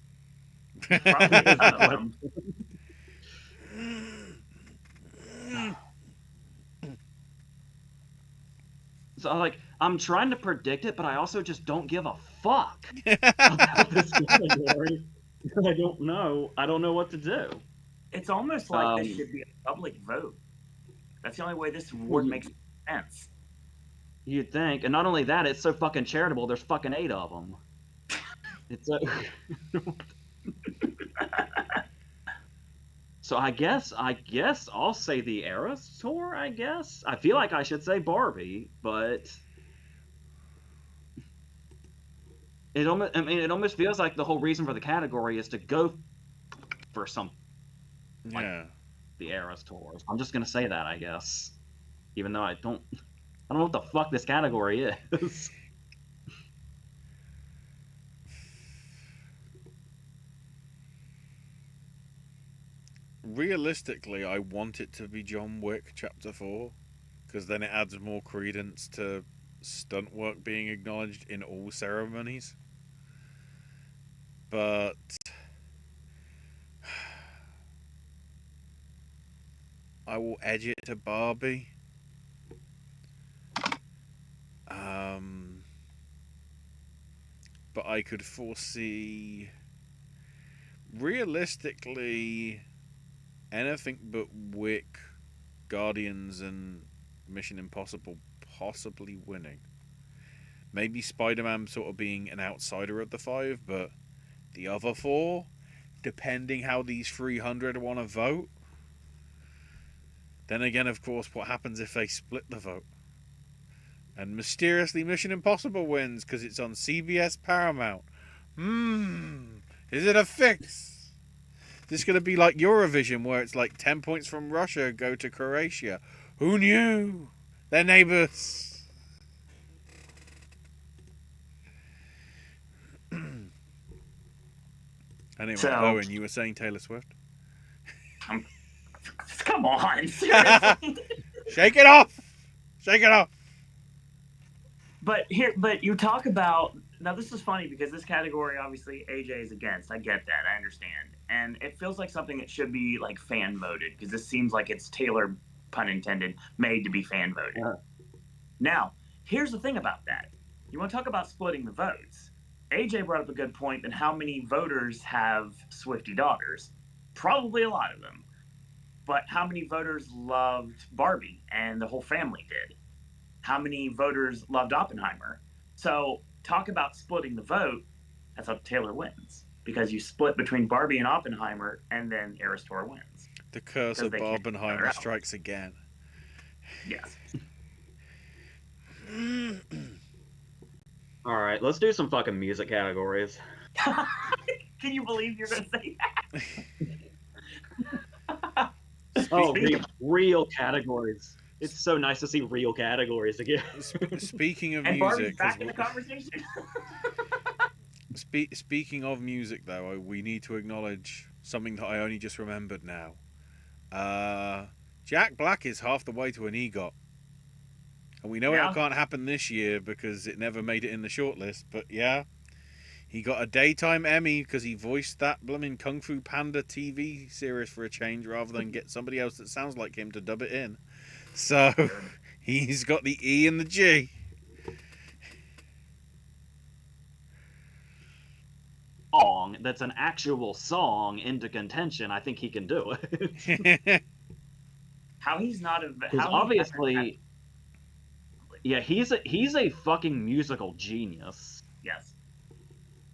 Probably none of them. So, like, I'm trying to predict it, but I also just don't give a fuck about this category. I don't know. I don't know what to do. It's almost like this should be a public vote. That's the only way this award makes sense. You'd think. And not only that, it's so fucking charitable, there's fucking 8 of them. It's so... So I guess I'll say the Eras Tour, I guess. I feel like I should say Barbie, but... It almost feels like the whole reason for the category is to go for something like the Eras Tour. I'm just gonna say that, I guess. Even though I don't know what the fuck this category is. Realistically, I want it to be John Wick Chapter 4, because then it adds more credence to stunt work being acknowledged in all ceremonies. But I will edge it to Barbie. But I could foresee, realistically, anything but Wick, Guardians, and Mission Impossible possibly winning. Maybe Spider-Man sort of being an outsider of the five, but the other four, depending how these 300 want to vote. Then again, of course, what happens if they split the vote? And mysteriously Mission Impossible wins because it's on CBS Paramount. Is it a fix? Is this going to be like Eurovision where it's like 10 points from Russia go to Croatia? Who knew? They're neighbours. Anyway, So- Owen, you were saying Taylor Swift? Come on, seriously. Shake it off! Shake it off! But you talk about, now this is funny because this category obviously AJ is against. I get that, I understand, and it feels like something that should be like fan voted because this seems like it's Taylor, pun intended, made to be fan voted. Yeah. Now, here's the thing about that. You want to talk about splitting the votes? AJ brought up a good point. Then how many voters have Swiftie daughters? Probably a lot of them. But how many voters loved Barbie and the whole family did? How many voters loved Oppenheimer? So talk about splitting the vote. That's how Taylor wins because you split between Barbie and Oppenheimer, and then Eras Tour wins. The curse of Because they can't Barbenheimer figure out. strikes again. Yes. All right, let's do some fucking music categories. Can you believe you're going to say that? Oh, real categories. It's so nice to see real categories again. Speaking of And Barbie's music, back in the conversation. speaking of music, though, we need to acknowledge something that I only just remembered now. Jack Black is half the way to an EGOT. And we know Yeah. it can't happen this year because it never made it in the shortlist, but yeah. He got a daytime Emmy because he voiced that blooming Kung Fu Panda TV series for a change rather than get somebody else that sounds like him to dub it in. So, he's got the E and the G. Song that's an actual song into contention. I think he can do it. How he's not a... Because how he obviously, yeah, he's a fucking musical genius. Yes.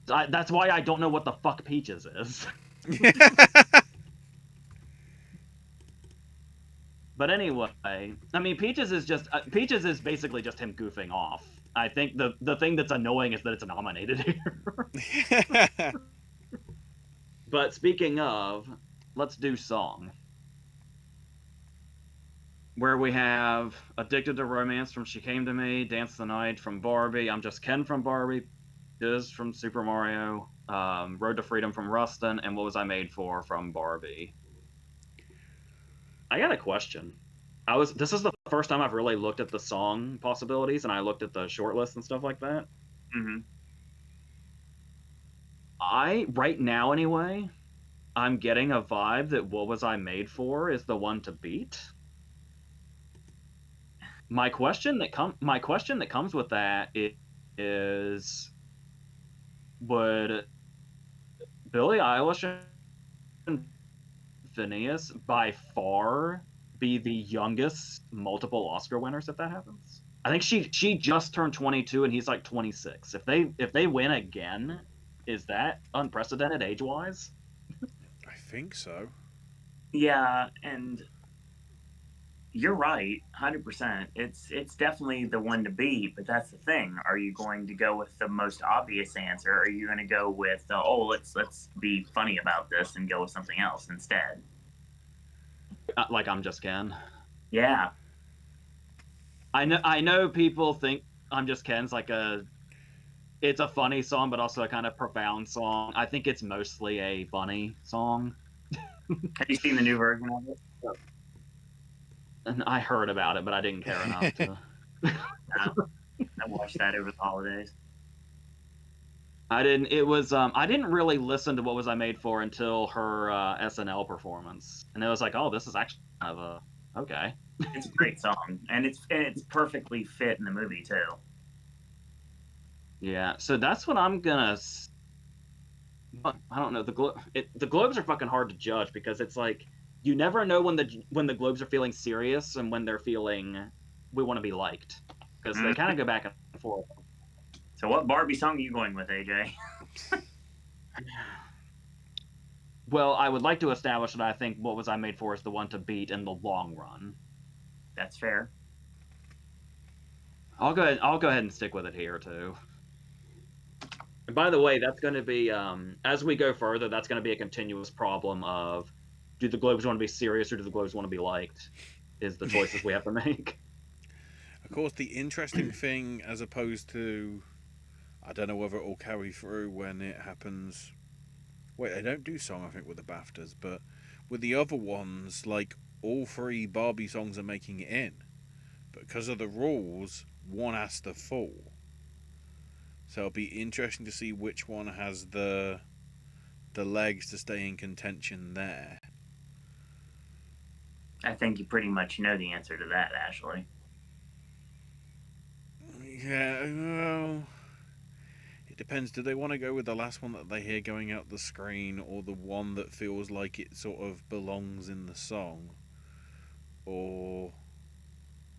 That's why I don't know what the fuck Peaches is. But anyway, I mean, Peaches is basically just him goofing off. I think the thing that's annoying is that it's nominated here. But speaking of, let's do song. Where we have Addicted to Romance from She Came to Me, Dance the Night from Barbie, I'm Just Ken from Barbie, Diz from Super Mario, Road to Freedom from Rustin, and What Was I Made For from Barbie. I got a question. This is the first time I've really looked at the song possibilities, and I looked at the shortlist and stuff like that. Mm-hmm. Right now anyway, I'm getting a vibe that What Was I Made For is the one to beat. My question that comes with that is would Billie Eilish and Phineas by far be the youngest multiple Oscar winners if that happens? I think she just turned 22 and he's like 26. If they win again, is that unprecedented age-wise? I think so. Yeah, and you're right, 100%. It's definitely the one to beat, but that's the thing. Are you going to go with the most obvious answer? Or are you going to go with let's be funny about this and go with something else instead? Like I'm Just Ken. Yeah. I know people think I'm Just Ken's like it's a funny song, but also a kind of profound song. I think it's mostly a funny song. Have you seen the new version of it? And I heard about it, but I didn't care enough to. I watched that over the holidays. I didn't really listen to What Was I Made For until her SNL performance, and it was like, oh, this is actually kind of Okay. It's a great song, and it's perfectly fit in the movie too. Yeah, so that's what I'm gonna. I don't know. The Globes are fucking hard to judge because it's like you never know when the Globes are feeling serious and when they're feeling we want to be liked because they kind of go back and forth. So, what Barbie song are you going with, AJ? Well, I would like to establish that I think What Was I Made For is the one to beat in the long run. That's fair. I'll go ahead and stick with it here too. And by the way, that's going to be as we go further, that's going to be a continuous problem of do the Globes want to be serious or do the Globes want to be liked? Is the choices we have to make. Of course, the interesting thing, as opposed to, I don't know whether it will carry through when it happens. Wait, they don't do song, I think, with the BAFTAs, but with the other ones, like, all three Barbie songs are making it in. But because of the rules, one has to fall. So it'll be interesting to see which one has the legs to stay in contention there. I think you pretty much know the answer to that, Ashley. Yeah, well, it depends. Do they want to go with the last one that they hear going out the screen, or the one that feels like it sort of belongs in the song? Or,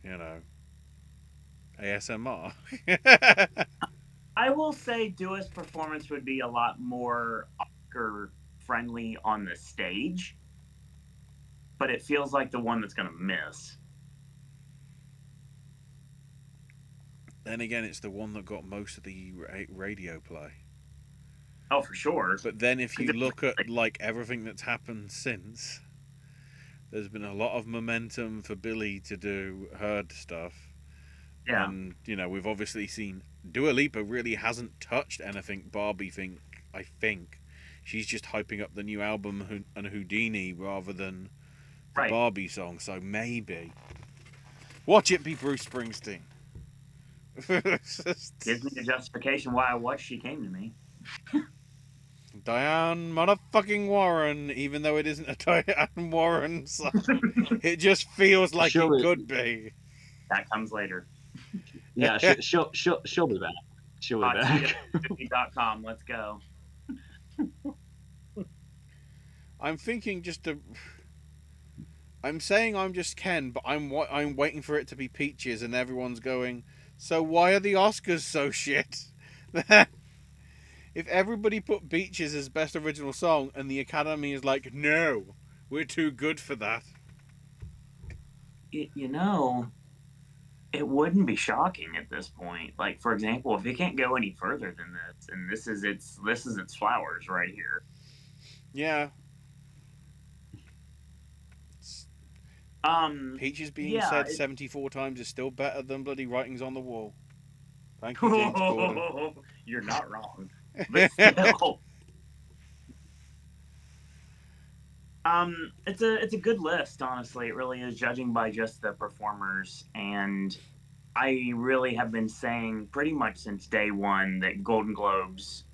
you know, ASMR? I will say Dua's performance would be a lot more Oscar friendly on the stage, but it feels like the one that's going to miss. Then again, it's the one that got most of the radio play. Oh, for sure. But then if you look at like everything that's happened since, there's been a lot of momentum for Billie to do her stuff. Yeah. And, you know, we've obviously seen Dua Lipa really hasn't touched anything Barbie I think. She's just hyping up the new album and Houdini rather than the Barbie song. So maybe. Watch it be Bruce Springsteen. Gives me the justification why I watched She Came to Me. Diane motherfucking Warren, even though it isn't a Diane Warren song. It just feels like it could be. That comes later. Yeah, she'll be back. She'll be back. .com, let's go. I'm thinking I'm saying I'm just Ken, but I'm waiting for it to be Peaches, and everyone's going, so why are the Oscars so shit? If everybody put Peaches as best original song, and the Academy is like, no, we're too good for that. You know, it wouldn't be shocking at this point. Like, for example, if it can't go any further than this, and this is its flowers right here. Yeah. Peaches being said 74 times is still better than bloody Writings on the Wall. Thank you, James Corden. You're not wrong. But still. It's a good list, honestly. It really is, judging by just the performers. And I really have been saying pretty much since day one that Golden Globes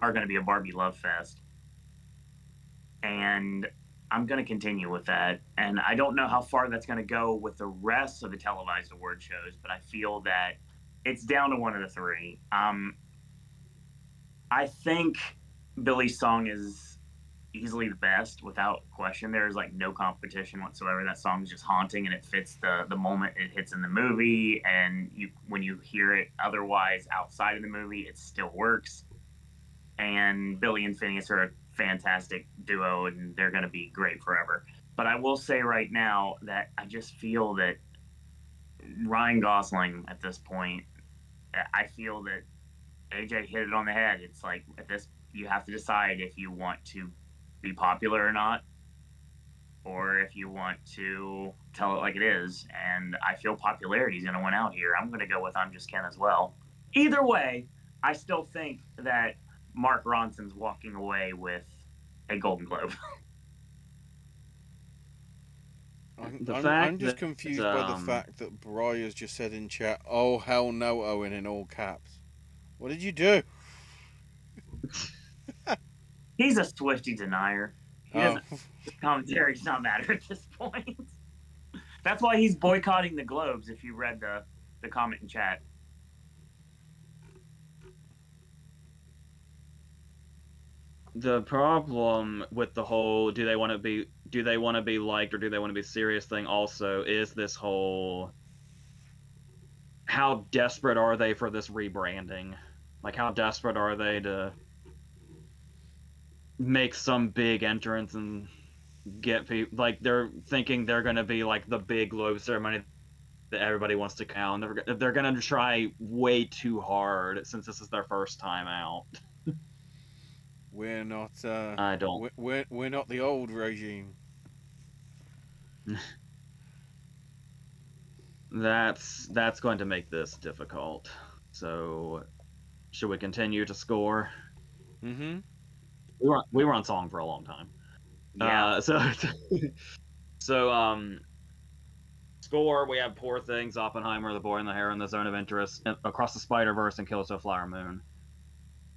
are going to be a Barbie love fest. And I'm going to continue with that. And I don't know how far that's going to go with the rest of the televised award shows, but I feel that it's down to one of the three. I think Billie's song is easily the best, without question. There's like no competition whatsoever. That song is just haunting, and it fits the moment it hits in the movie. And when you hear it otherwise outside of the movie, it still works. And Billie and Phineas are a fantastic duo, and they're going to be great forever. But I will say right now that I just feel that Ryan Gosling at this point, I feel that AJ hit it on the head. It's like at this, you have to decide if you want to be popular or not, or if you want to tell it like it is. And I feel popularity is going to win out here. I'm going to go with I'm Just Ken as well. Either way, I still think that Mark Ronson's walking away with a Golden Globe. I'm just confused by the fact that Briar's just said in chat, oh hell no, Owen, in all caps. What did you do? He's a Swiftie denier. He doesn't. His commentary's not matter at this point. That's why he's boycotting the Globes. If you read the comment in chat. The problem with the whole do they want to be liked or do they want to be serious thing also is this whole how desperate are they for this rebranding? Like how desperate are they to make some big entrance and get people like they're thinking they're going to be like the big Globe ceremony that everybody wants to count. They're going to try way too hard since this is their first time out. We're not. I don't. We're not the old regime. That's going to make this difficult. So, should we continue to score? Mm-hmm. We were on song for a long time. Yeah. So score. We have Poor Things, Oppenheimer, The Boy in the Hair, and The Zone of Interest, Across the Spider-Verse, and Killers of the Flower Moon.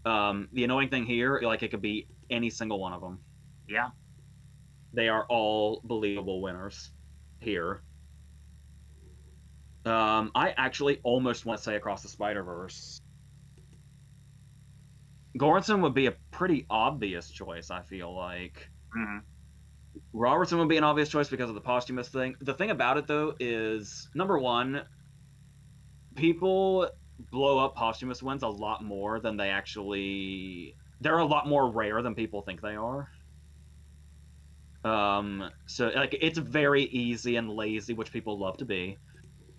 The annoying thing here, like it could be any single one of them. Yeah. They are all believable winners here. I actually almost want to say Across the Spider-Verse. Goranson would be a pretty obvious choice, I feel like. Mm-hmm. Robertson would be an obvious choice because of the posthumous thing. The thing about it, though, is, number one, people blow up posthumous wins a lot more than they actually... They're a lot more rare than people think they are. So, like, it's very easy and lazy, which people love to be.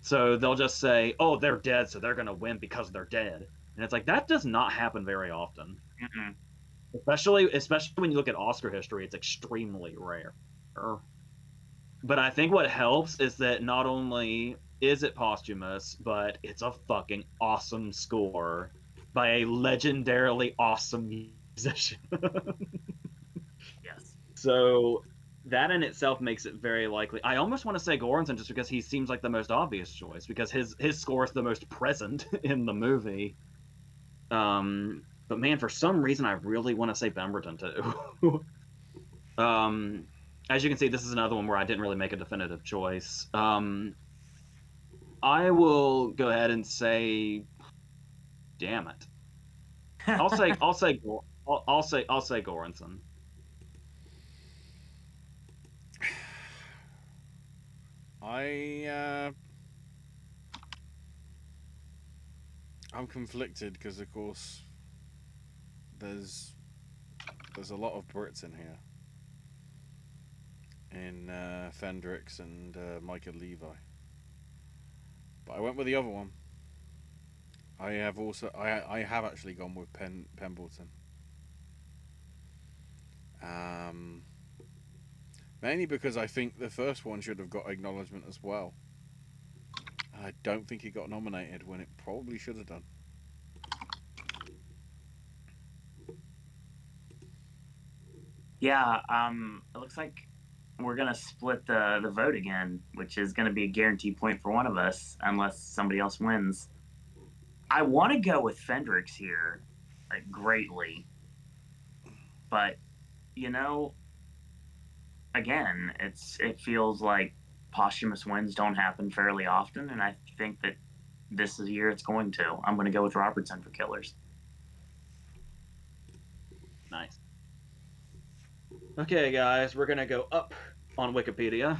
So they'll just say, oh, they're dead, so they're going to win because they're dead. And it's like, that does not happen very often. Mm-mm. Especially when you look at Oscar history, it's extremely rare. But I think what helps is that not only is it posthumous, but it's a fucking awesome score by a legendarily awesome musician. Yes. So that in itself makes it very likely. I almost want to say Goranson just because he seems like the most obvious choice, because his score is the most present in the movie. But man, for some reason, I really want to say Pemberton too. As you can see, this is another one where I didn't really make a definitive choice. I will go ahead and say, damn it. I'll say Goranson. I'm conflicted because, of course, there's a lot of Brits in here, in Fendrix and Micah Levi. But I went with the other one. I have actually gone with Pemberton. Mainly because I think the first one should have got acknowledgement as well. I don't think he got nominated when it probably should have done. Yeah, it looks like we're gonna split the vote again, which is gonna be a guaranteed point for one of us, unless somebody else wins. I want to go with Fendrix here, like, greatly, but you know, again, it feels like posthumous wins don't happen fairly often, and I think that this is the year it's going to. I'm going to go with Robertson for Killers. Nice. Okay, guys, we're gonna go up on Wikipedia.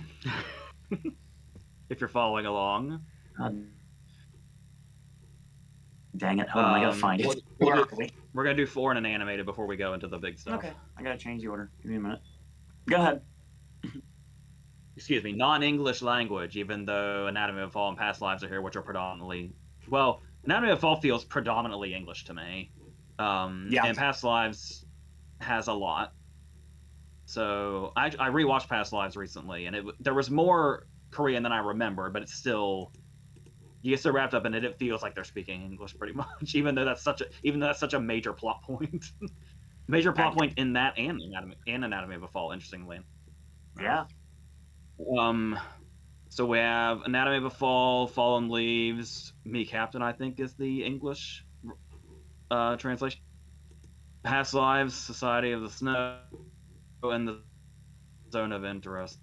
If you're following along. Dang it! Hold on, I gotta find it. We're gonna do foreign and animated before we go into the big stuff. Okay, I gotta change the order. Give me a minute. Go ahead. Excuse me, non-English language, even though Anatomy of a Fall and Past Lives are here, which are predominantly... Well, Anatomy of a Fall feels predominantly English to me. Yeah. And Past Lives has a lot. So I rewatched Past Lives recently, and there was more Korean than I remember, but it's still... You get so wrapped up in it, it feels like they're speaking English pretty much, even though that's such a major plot point. Major plot point in that and Anatomy of a Fall, interestingly. Yeah. So we have Anatomy of a Fall, Fallen Leaves, Me Captain, I think is the English translation. Past Lives, Society of the Snow, and the Zone of Interest.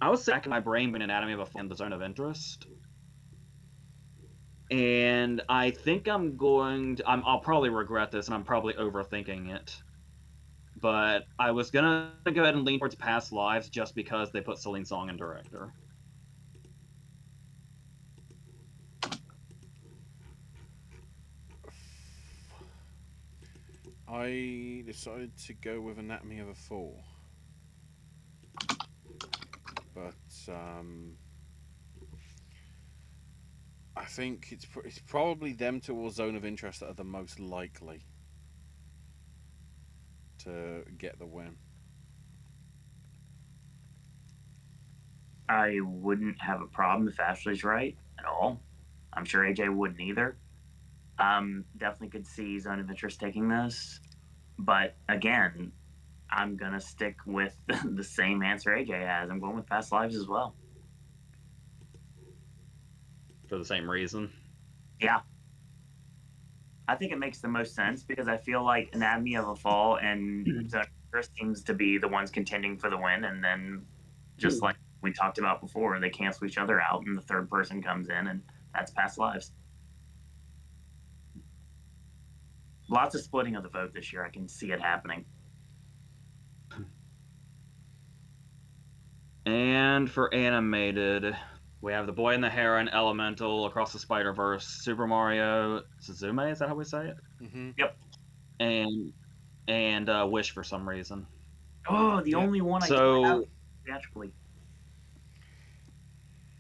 I was racking my brain between Anatomy of a Fall and The Zone of Interest. And I think I'll probably regret this, and I'm probably overthinking it. But I was gonna go ahead and lean towards Past Lives just because they put Celine Song in director. I decided to go with Anatomy of a Fall. But I think it's probably them two or Zone of Interest that are the most likely to get the win. I wouldn't have a problem if Ashley's right at all. I'm sure AJ wouldn't either. Definitely could see Zone of Interest taking this. But again, I'm going to stick with the same answer AJ has. I'm going with Past Lives as well. For the same reason. Yeah. I think it makes the most sense because I feel like Anatomy of a Fall and Zone of Interest seems to be the ones contending for the win. And then, just like we talked about before, they cancel each other out and the third person comes in, and that's Past Lives. Lots of splitting of the vote this year. I can see it happening. And for animated, we have The Boy and the Heron, Elemental, Across the Spider-Verse, Super Mario Suzume, is that how we say it? Mm-hmm. Yep. And Wish for some reason. Oh, the only one I don't have theatrically.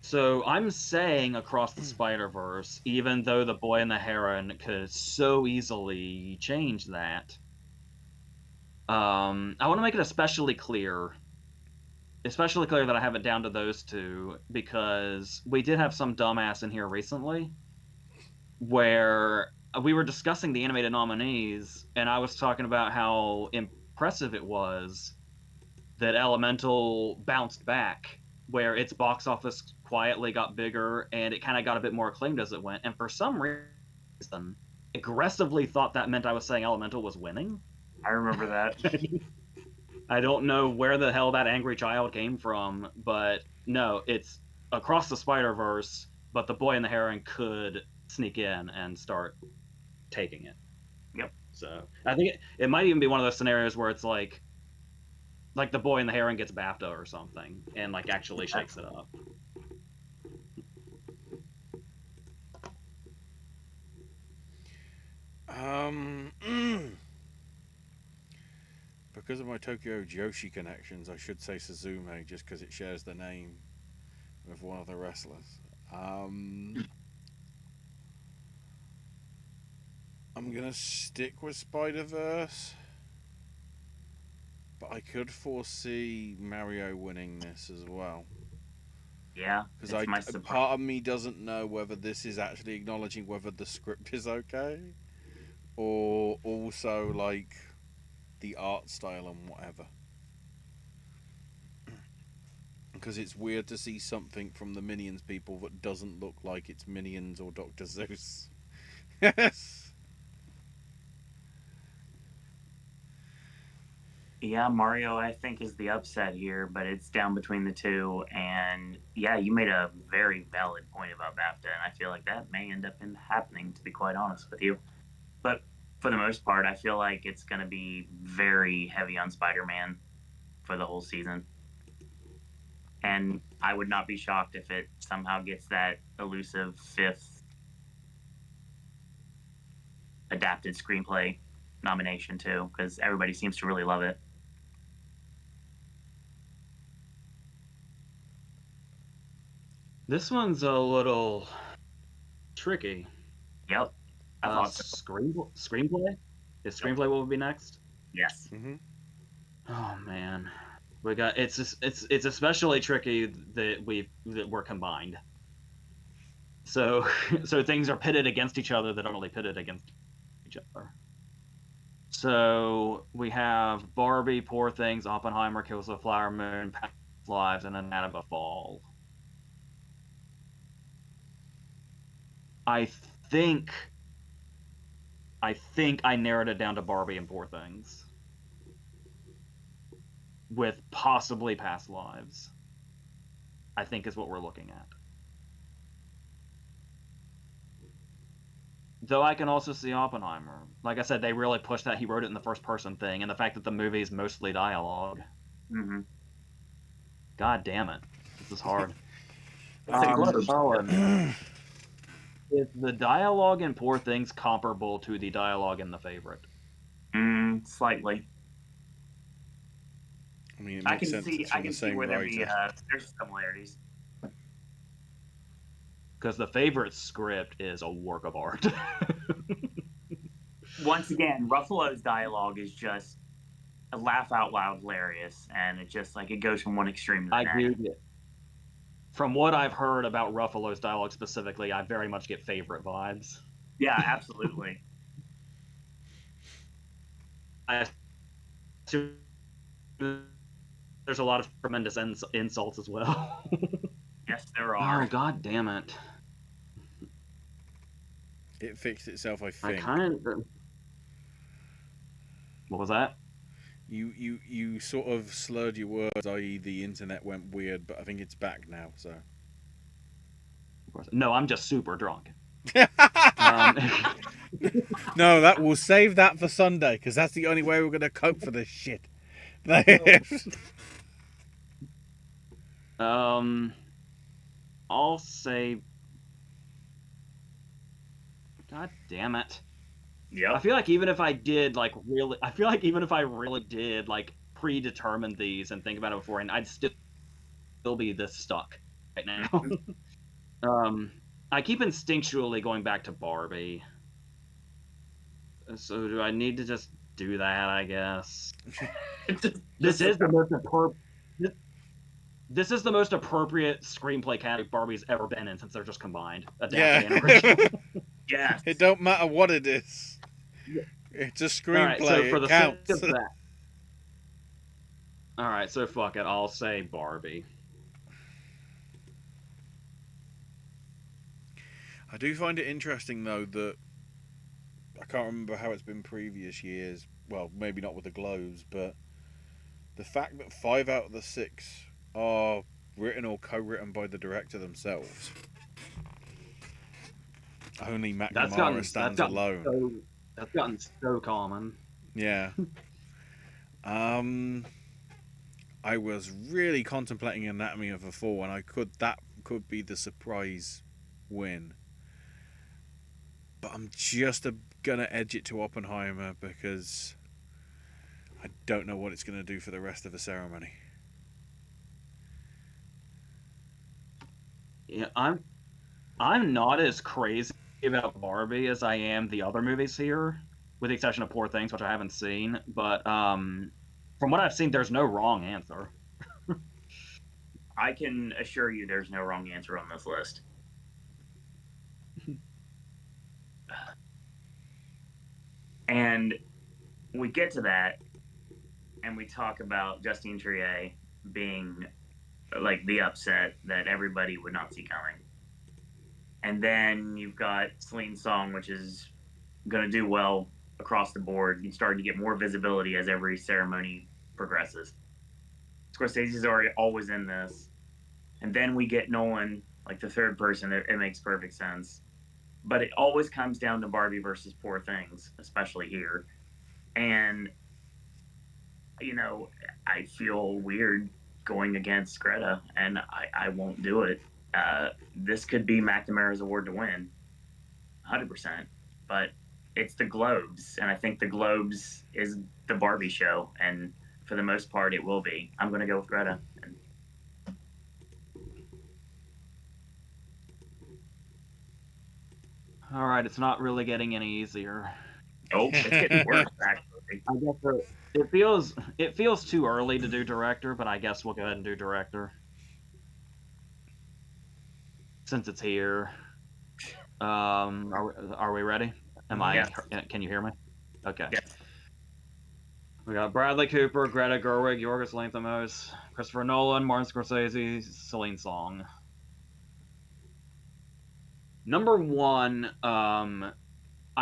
So I'm saying Across the Spider-Verse, even though The Boy and the Heron could so easily change that. I want to make it especially clear that I have it down to those two, because we did have some dumbass in here recently where we were discussing the animated nominees, and I was talking about how impressive it was that Elemental bounced back, where its box office quietly got bigger and it kind of got a bit more acclaimed as it went. And for some reason, aggressively thought that meant I was saying Elemental was winning. I remember that. I don't know where the hell that angry child came from, but no, it's Across the Spider-Verse, but The Boy and the Heron could sneak in and start taking it. Yep. So I think it might even be one of those scenarios where it's like The Boy and the Heron gets BAFTA or something and like actually shakes it up. Because of my Tokyo Joshi connections, I should say Suzume just because it shares the name with one of the wrestlers. I'm gonna stick with Spider-Verse, but I could foresee Mario winning this as well. Yeah, Because part of me doesn't know whether this is actually acknowledging whether the script is okay, or also like the art style and whatever. Because it's weird to see something from the Minions people that doesn't look like it's Minions or Dr. Zeus. Yes. Yeah, Mario, I think, is the upset here, but it's down between the two. And yeah, you made a very valid point about BAFTA, and I feel like that may end up happening, to be quite honest with you. But for the most part, I feel like it's going to be very heavy on Spider-Man for the whole season. And I would not be shocked if it somehow gets that elusive 5th adapted screenplay nomination too, because everybody seems to really love it. This one's a little tricky. Yep. I thought so. Screenplay? Is screenplay what would be next? Yes. Mm-hmm. Oh man, it's especially tricky that we're combined. So things are pitted against each other that aren't really pitted against each other. So we have Barbie, Poor Things, Oppenheimer, Kills the Flower Moon, Past Lives, and Anatomy of a Fall. I think I narrowed it down to Barbie and Poor Things, with possibly Past Lives. I think is what we're looking at. Though I can also see Oppenheimer. Like I said, they really pushed that he wrote it in the first person thing, and the fact that the movie is mostly dialogue. Mm-hmm. God damn it. This is hard. Globes. Owen, is the dialogue in Poor Things comparable to the dialogue in The Favorite? Slightly. I mean, it I makes can sense. see. It's I from can the see same where there be writer. there's similarities. Because The Favorite script is a work of art. Once again, Ruffalo's dialogue is just a laugh out loud hilarious, and it just like it goes from one extreme to the I next. do get. From what I've heard about Ruffalo's dialogue specifically, I very much get Favorite vibes. Yeah, absolutely. There's a lot of tremendous insults as well. Yes, there are. Oh, god damn it. It fixed itself, I I think. kind of... What was that? You sort of slurred your words, i.e. the internet went weird, but I think it's back now, so. No, I'm just super drunk. No, we'll save that for Sunday, because that's the only way we're going to cope for this shit. I'll say... God damn it. Yeah. I feel like even if I did, like, really... I feel like even if I really did, like, predetermine these and think about it beforehand, I'd still be this stuck right now. I keep instinctually going back to Barbie. So do I need to just do that, I guess? This is the most appropriate screenplay category Barbie's ever been in since they're just combined. Adapted and original. Yeah. It don't matter what it is. It's a screenplay. Alright, so for it the counts. sake of that. Alright, so fuck it. I'll say Barbie. I do find it interesting, though, that I can't remember how it's been previous years. Well, maybe not with the Globes, but the fact that 5 out of the 6 are written or co-written by the director themselves. Only McNamara stands alone. That's gotten so common. Yeah. I was really contemplating Anatomy of a Fall, and that could be the surprise win. But I'm just gonna edge it to Oppenheimer because I don't know what it's gonna do for the rest of the ceremony. Yeah, I'm not as crazy about Barbie as I am the other movies here, with the exception of Poor Things, which I haven't seen. But from what I've seen, there's no wrong answer. I can assure you there's no wrong answer on this list. And we get to that, and we talk about Justine Triet being like the upset that everybody would not see coming. And then you've got Celine's song, which is going to do well across the board and starting to get more visibility as every ceremony progresses. Scorsese's always in this. And then we get Nolan, like the third person. It makes perfect sense. But it always comes down to Barbie versus Poor Things, especially here. And, you know, I feel weird going against Greta, and I won't do it. This could be McNamara's award to win, 100%. But it's the Globes, and I think the Globes is the Barbie show, and for the most part, it will be. I'm going to go with Greta. All right, it's not really getting any easier. Oh, it's getting worse, actually. I guess it feels too early to do director, but I guess we'll go ahead and do director since it's here. Are we ready? Yes. Can you hear me? Okay. Yes. We got Bradley Cooper, Greta Gerwig, Yorgos Lanthimos, Christopher Nolan, Martin Scorsese, Celine Song. Number one, I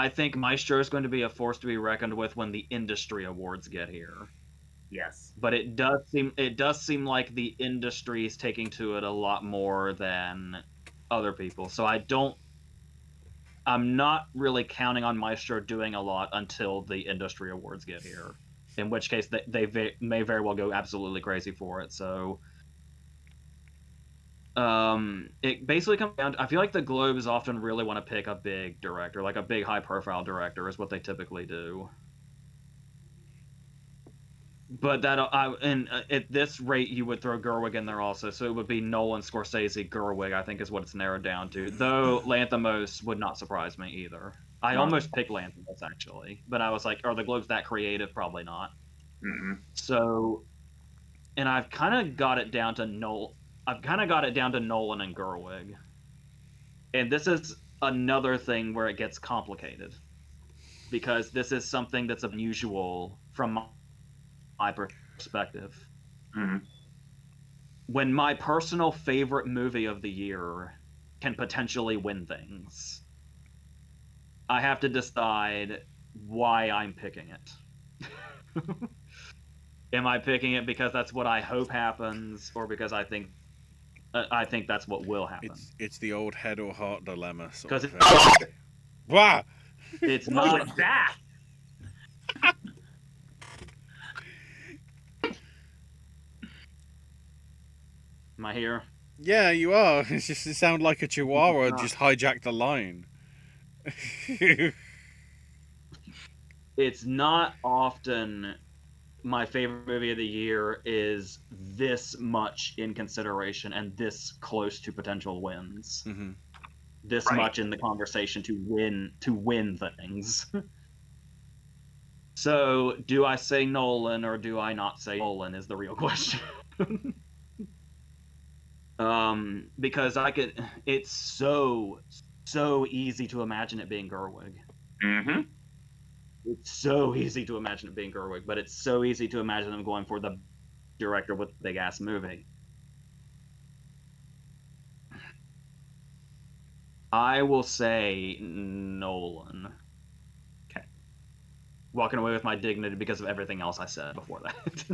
think Maestro is going to be a force to be reckoned with when the industry awards get here. Yes. But it does seem like the industry is taking to it a lot more than other people. So I'm not really counting on Maestro doing a lot until the industry awards get here. In which case, may very well go absolutely crazy for it. So, it basically comes down to, I feel like the Globes often really want to pick a big director, like a big high-profile director, is what they typically do. But at this rate, you would throw Gerwig in there also, so it would be Nolan, Scorsese, Gerwig, I think is what it's narrowed down to. Though Lanthimos would not surprise me either. I almost picked Lanthimos actually, but I was like, are the Globes that creative? Probably not. Mm-mm. So, and I've kind of got it down to Nolan and Gerwig, and this is another thing where it gets complicated because this is something that's unusual from my perspective. Mm-hmm. When my personal favorite movie of the year can potentially win things, I have to decide why I'm picking it. Am I picking it because that's what I hope happens, or because I think that's what will happen? It's the old head or heart dilemma sort Because of thing. Wow. it's What not. was that? Am I here? Yeah, you are. It sounds like a chihuahua not. just hijacked the line. It's not often my favorite movie of the year is this much in consideration and this close to potential wins. Mm-hmm. This much in the conversation to win things. So, do I say Nolan or do I not say Nolan is the real question. Because it's so easy to imagine it being Gerwig. Mm-hmm. It's so easy to imagine it being Gerwig, but it's so easy to imagine them going for the director with the big ass movie. I will say Nolan. Okay. Walking away with my dignity because of everything else I said before that.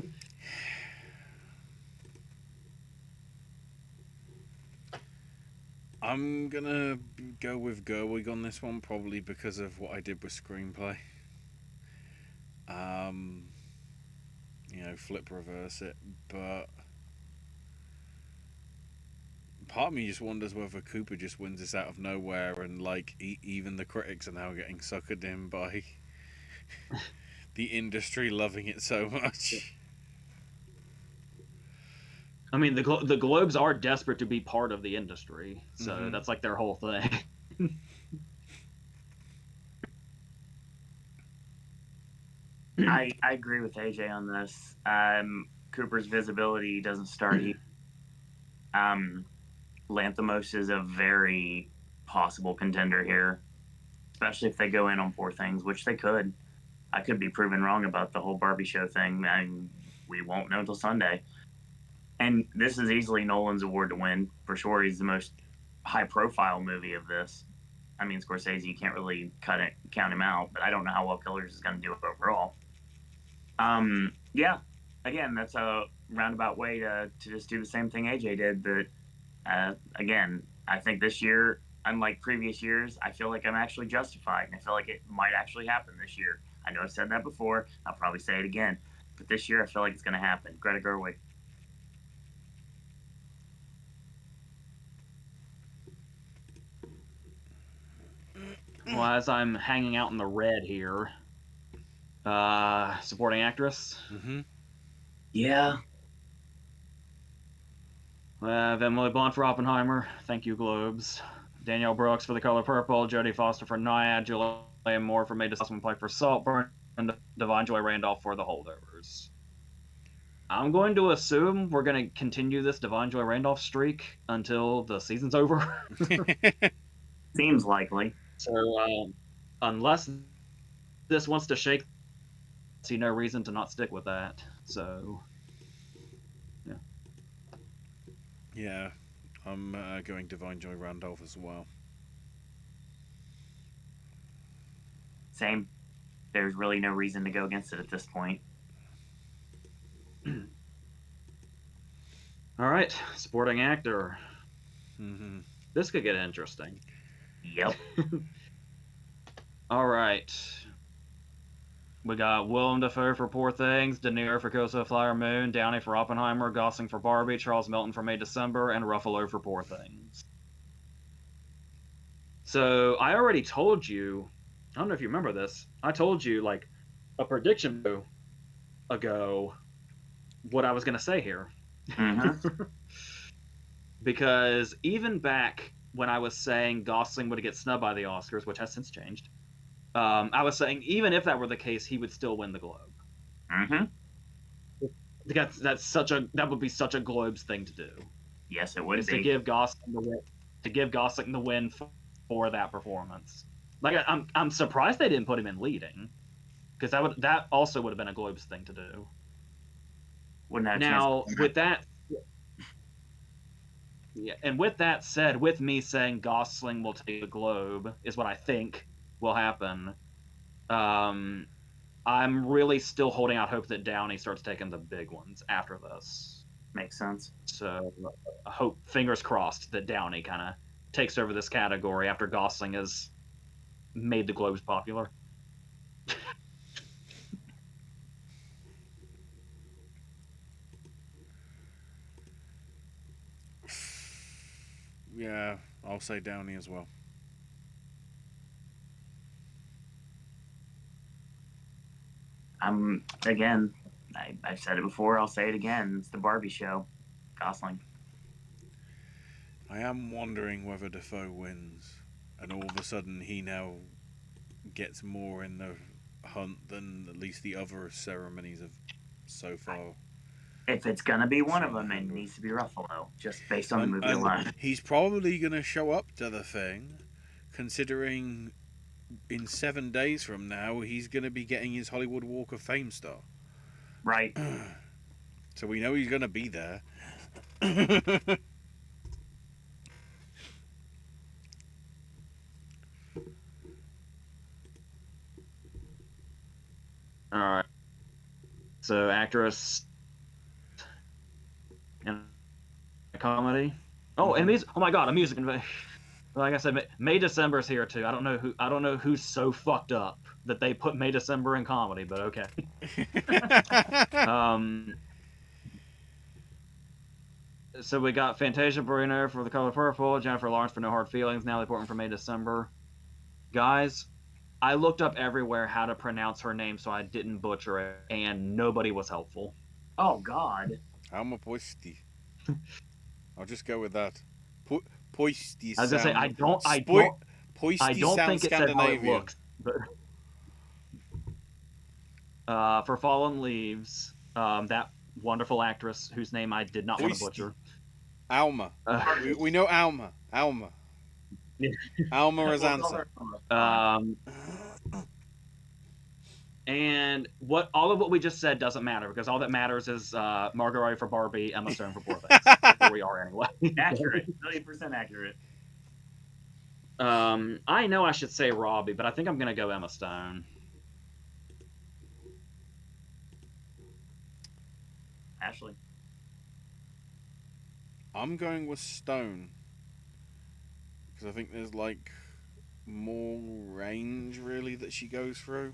I'm gonna go with Gerwig on this one, probably because of what I did with screenplay. Flip reverse it, but part of me just wonders whether Cooper just wins this out of nowhere, and like even the critics are now getting suckered in by the industry loving it so much. I mean, the Globes are desperate to be part of the industry, so Mhm. that's like their whole thing. I agree with AJ on this. Cooper's visibility doesn't start here. Lanthimos is a very possible contender here, especially if they go in on Poor Things, which they could. I could be proven wrong about the whole Barbie show thing. We won't know until Sunday. And this is easily Nolan's award to win for sure. He's the most high-profile movie of this. I mean, Scorsese, you can't really count him out, but I don't know how well Killers is going to do overall. Yeah, again, that's a roundabout way to just do the same thing AJ did. But again, I think this year, unlike previous years, I feel like I'm actually justified, and I feel like it might actually happen this year. I know I've said that before. I'll probably say it again, but this year I feel like it's going to happen. Greta Gerwig. Well, as I'm hanging out in the red here, supporting actress. Mm-hmm. Yeah. Emily Blunt for Oppenheimer. Thank you, Globes. Danielle Brooks for The Color Purple. Jodie Foster for Naiad. Julianne Moore for Made to Sussman Pike for Saltburn. And Divine Joy Randolph for The Holdovers. I'm going to assume we're going to continue this Divine Joy Randolph streak until the season's over. Seems likely. So, unless this wants to shake, I see no reason to not stick with that. So, yeah. Yeah, I'm going Divine Joy Randolph as well. Same. There's really no reason to go against it at this point. All right, supporting actor. Mm-hmm. This could get interesting. Yep. All right. We got Willem Dafoe for Poor Things, De Niro for Ghost of a Flower Moon, Downey for Oppenheimer, Gosling for Barbie, Charles Melton for May December, and Ruffalo for Poor Things. So I already told you, I don't know if you remember this, I told you like a prediction ago what I was going to say here. Mm-hmm. Because even back when I was saying Gosling would get snubbed by the Oscars, which has since changed, I was saying even if that were the case, he would still win the Globe. Mm-hmm. That would be such a Globes thing to do. Yes, it would Is be. to give Gosling the win for that performance. Like I'm surprised they didn't put him in leading, because that also would have been a Globes thing to do. Wouldn't have a Now chance. with that. Yeah, and with that said, with me saying Gosling will take the Globe is what I think will happen. I'm really still holding out hope that Downey starts taking the big ones after this. Makes sense. So I hope, fingers crossed, that Downey kind of takes over this category after Gosling has made the Globes popular. Yeah, I'll say Downey as well. Again, I've said it before, I'll say it again. It's the Barbie show. Gosling. I am wondering whether Defoe wins, and all of a sudden he now gets more in the hunt than at least the other ceremonies have so far. If it's gonna be one of them, it needs to be Ruffalo, just based on the movie And alone. he's probably going to show up to the thing, considering in 7 days from now he's going to be getting his Hollywood Walk of Fame star. Right. So we know he's going to be there. All right. So actress and comedy. Oh, and music. Oh my God, a music. Like I said, May December is here too. I don't know who's so fucked up that they put May December in comedy, but okay. So we got Fantasia Bruno for The Color Purple, Jennifer Lawrence for No Hard Feelings, Natalie Portman for May December. Guys, I looked up everywhere how to pronounce her name so I didn't butcher it, and nobody was helpful. Oh God. Alma Poisty. I'll just go with that. Poisty. I was gonna say I don't think it said how it looks. But for Fallen Leaves, that wonderful actress whose name I did not want to butcher. Alma. We know Alma. Alma is answer. And all of what we just said doesn't matter, because all that matters is Margot Robbie for Barbie, Emma Stone for Poor Things. Where we are anyway. Accurate. 100% accurate. I know I should say Robbie, but I think I'm gonna go Emma Stone. Ashley. I'm going with Stone because I think there's like more range really that she goes through.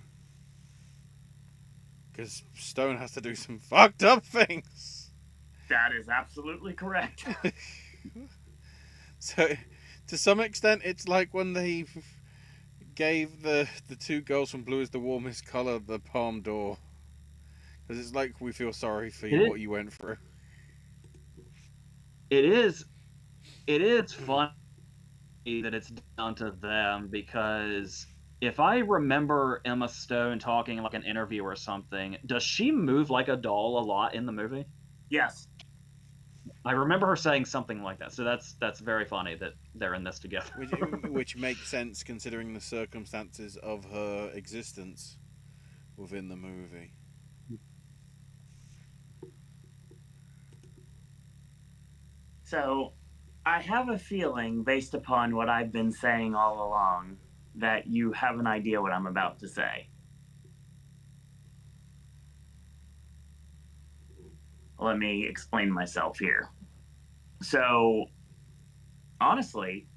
Because Stone has to do some fucked up things. That is absolutely correct. So, to some extent, it's like when they gave the two girls from Blue is the Warmest Color the Palme d'Or. Because it's like we feel sorry for you, what you went through. It is funny that it's down to them, because if I remember Emma Stone talking in like an interview or something, does she move like a doll a lot in the movie? Yes. I remember her saying something like that. So that's very funny that they're in this together. Which makes sense considering the circumstances of her existence within the movie. So, I have a feeling, based upon what I've been saying all along, that you have an idea what I'm about to say. Let me explain myself here. So, honestly,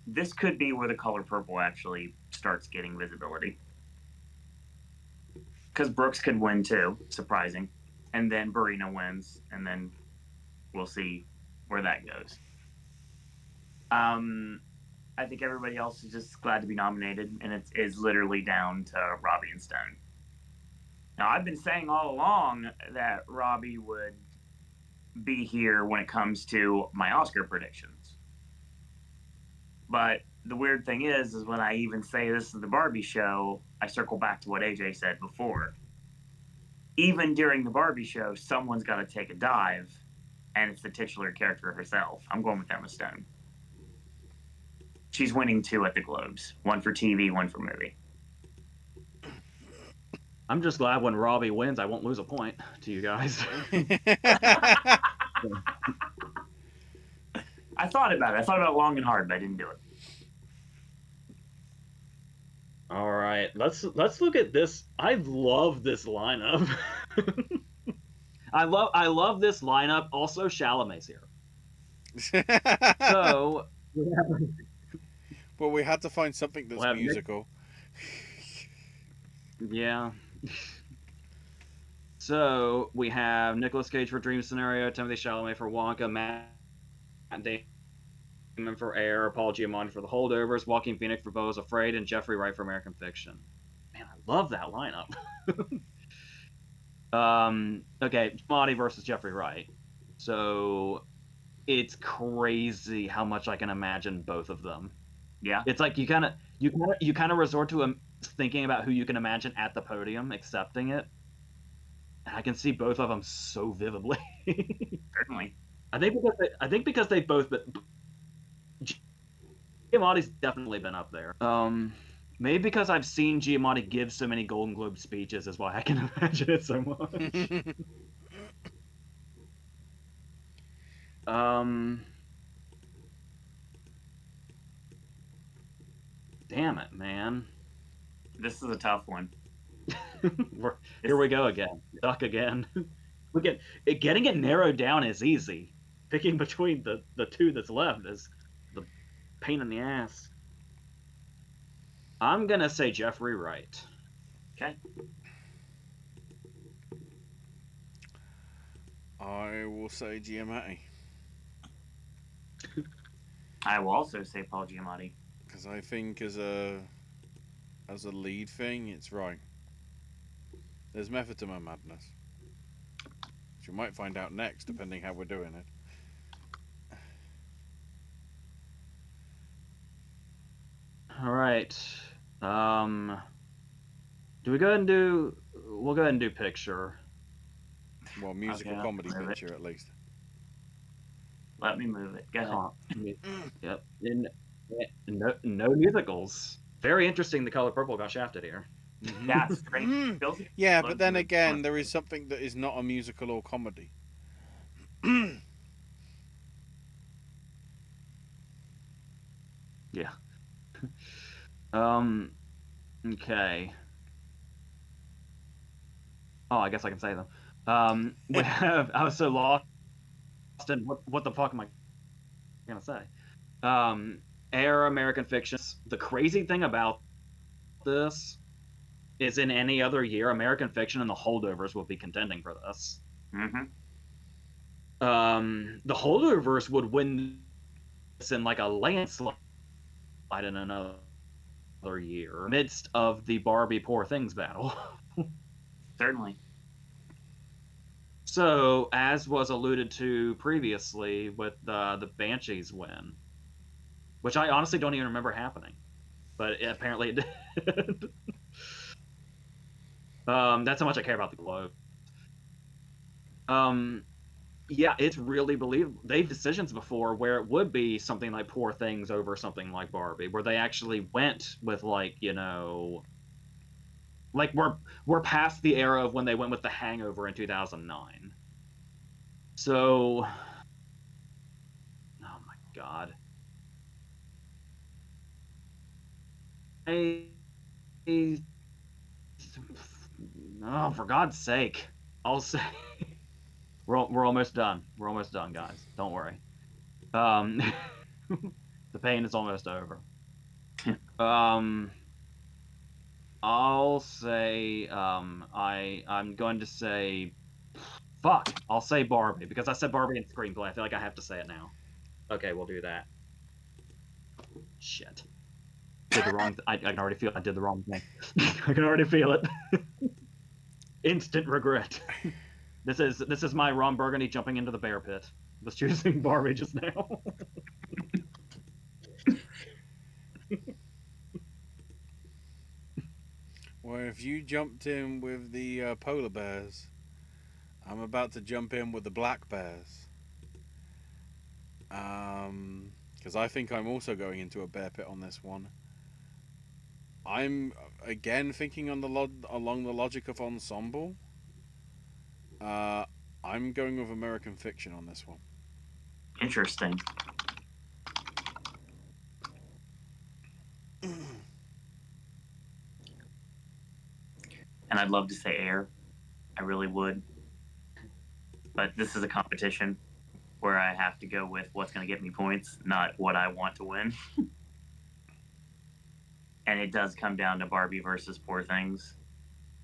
this could be where the color purple actually starts getting visibility. Because Brooks could win too, surprising. And then Barina wins, and then we'll see where that goes. I think everybody else is just glad to be nominated, and it is literally down to Robbie and Stone. Now, I've been saying all along that Robbie would be here when it comes to my Oscar predictions. But the weird thing is when I even say this is the Barbie show, I circle back to what AJ said before. Even during the Barbie show, someone's got to take a dive, and it's the titular character herself. I'm going with Emma Stone. She's winning 2 at the Globes, 1 for TV, 1 for movie. I'm just glad when Robbie wins, I won't lose a point to you guys. I thought about it. I thought about it long and hard, but I didn't do it. All right, let's look at this. I love this lineup. I love this lineup. Also, Chalamet's here. So, well, we had to find something that's musical. Yeah. So we have Nicolas Cage for Dream Scenario, Timothée Chalamet for Wonka, Matt Damon for Air, Paul Giamatti for The Holdovers, Joaquin Phoenix for Beau is Afraid, and Jeffrey Wright for American Fiction. Man, I love that lineup. Okay, Giamatti versus Jeffrey Wright. So it's crazy how much I can imagine both of them. Yeah. It's like you kind of resort to thinking about who you can imagine at the podium accepting it. And I can see both of them so vividly. Certainly. I think because they both Giamatti's definitely been up there. Maybe because I've seen Giamatti give so many Golden Globe speeches is why I can imagine it so much. Damn it, man. This is a tough one. Here we go again. Duck again. Getting it narrowed down is easy. Picking between the two that's left is the pain in the ass. I'm gonna say Jeffrey Wright. Okay. I will say Giamatti. I will also say Paul Giamatti. Because I think as a lead thing, it's right. There's method to my madness. Which you might find out next, depending how we're doing it. All right. Do we go ahead and do? We'll go ahead and do picture. Well, musical comedy picture at least. Let me move it. Go ahead. Yep. No musicals. Very interesting. The Color Purple got shafted here. That's great. Yeah, but then again, there is something that is not a musical or comedy. Yeah. Okay. Oh, I guess I can say them. We have. I was so lost in what the fuck am I gonna say? Air, American Fiction. The crazy thing about this is, in any other year, American Fiction and The Holdovers will be contending for this. Mm-hmm. The Holdovers would win this in like a landslide in another year, midst of the Barbie Poor Things battle. Certainly. So, as was alluded to previously with the Banshees win, which I honestly don't even remember happening, but apparently it did. That's how much I care about the Globe. Yeah, it's really believable. They've decisions before where it would be something like Poor Things over something like Barbie, where they actually went with like, like we're past the era of when they went with The Hangover in 2009. So, oh my God. Oh, for God's sake. I'll say We're almost done. We're almost done, guys. Don't worry. The pain is almost over. I'll say I'm going to say fuck. I'll say Barbie because I said Barbie in screenplay. I feel like I have to say it now. Okay, we'll do that. Shit. Did the wrong. I can already feel I did the wrong thing. I can already feel it. Instant regret. This is my Ron Burgundy jumping into the bear pit. Was choosing Barbie just now. Well, if you jumped in with the polar bears, I'm about to jump in with the black bears. Because I think I'm also going into a bear pit on this one. I'm again thinking on along the logic of ensemble. I'm going with American Fiction on this one. Interesting. And I'd love to say Air. I really would. But this is a competition where I have to go with what's going to get me points, not what I want to win. And it does come down to Barbie versus Poor Things.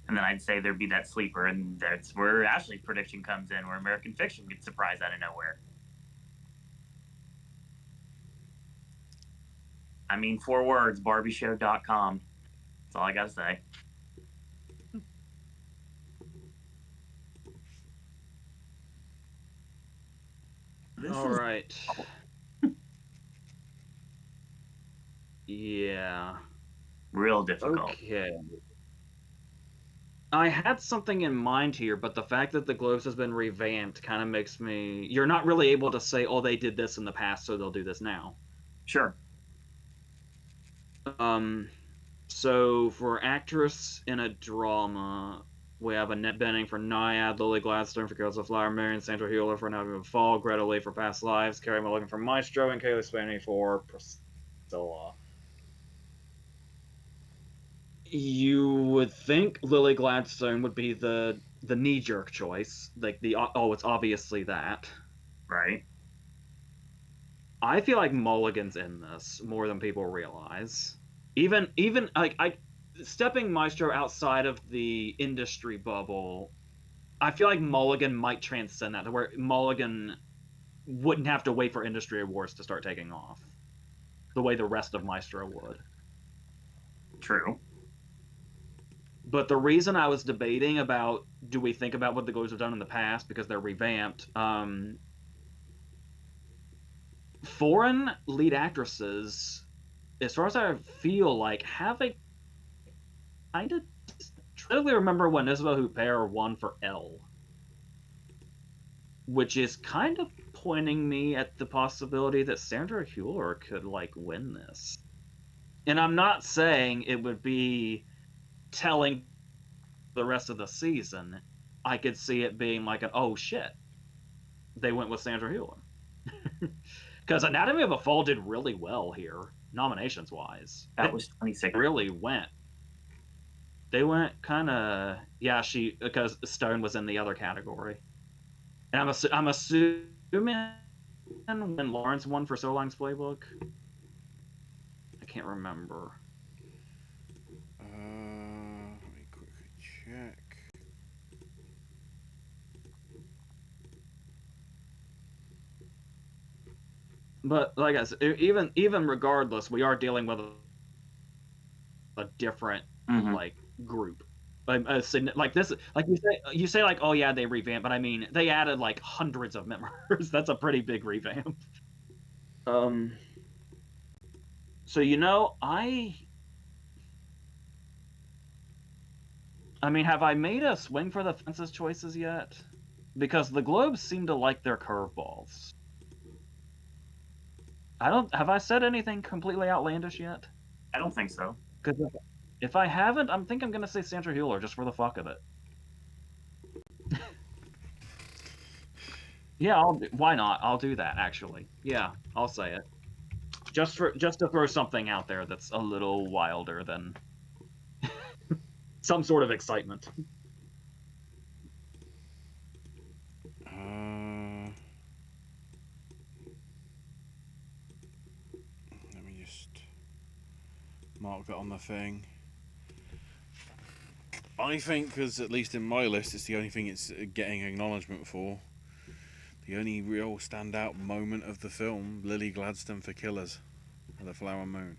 And then I'd say there'd be that sleeper, and that's where Ashley's prediction comes in, where American Fiction gets surprised out of nowhere. I mean, 4 words, barbieshow.com. That's all I got to say. All right. Yeah. Real difficult. Okay. I had something in mind here, but the fact that the Globes has been revamped kind of makes me... You're not really able to say, oh, they did this in the past, so they'll do this now. Sure. So for actress in a drama, we have Annette Bening for Naiad, Lily Gladstone for Girls of Flower Moon, Sandra Hüller for Never Will Fall, Greta Lee for Past Lives, Carey Mulligan for Maestro, and Kaylee Spaney for Priscilla. You would think Lily Gladstone would be the knee-jerk choice, like it's obviously that. Right. I feel like Mulligan's in this more than people realize. Even like stepping Maestro outside of the industry bubble, I feel like Mulligan might transcend that to where Mulligan wouldn't have to wait for industry awards to start taking off the way the rest of Maestro would. True. But the reason I was debating about do we think about what the Globes have done in the past because they're revamped, foreign lead actresses, as far as I feel like, have a kind of... I clearly remember when Isabelle Huppert won for Elle, which is kind of pointing me at the possibility that Sandra Hüller could like win this. And I'm not saying it would be telling the rest of the season. I could see it being like an oh shit, they went with Sandra Hüller. Because Anatomy of a Fall did really well here, nominations wise. That was 26. Really went. They went kind of because Stone was in the other category, and I'm assuming when Lawrence won for So Long's Playbook. I can't remember. Let me quickly check. But like I said, even regardless, we are dealing with a different like group. Like this, like you say like, oh yeah, they revamped, but I mean they added like hundreds of members. That's a pretty big revamp. So I mean, have I made a swing for the fences choices yet? Because the Globes seem to like their curveballs. Have I said anything completely outlandish yet? I don't think so. Because if I haven't, I'm gonna say Sandra Hüller just for the fuck of it. Yeah, why not? I'll do that actually. Yeah, I'll say it. Just to throw something out there that's a little wilder than some sort of excitement. Mark that on the thing. I think, because at least in my list, it's the only thing it's getting acknowledgement for. The only real standout moment of the film, Lily Gladstone for Killers of the Flower Moon.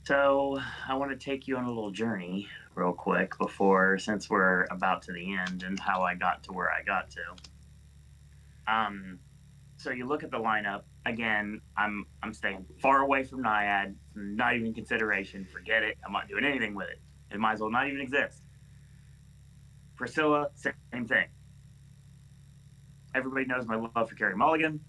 So I want to take you on a little journey real quick since we're about to the end and how I got to where I got to. So you look at the lineup again. I'm staying far away from Naiad. Not even consideration. Forget it. I'm not doing anything with it. It might as well not even exist. Priscilla, same thing. Everybody knows my love for Carey Mulligan.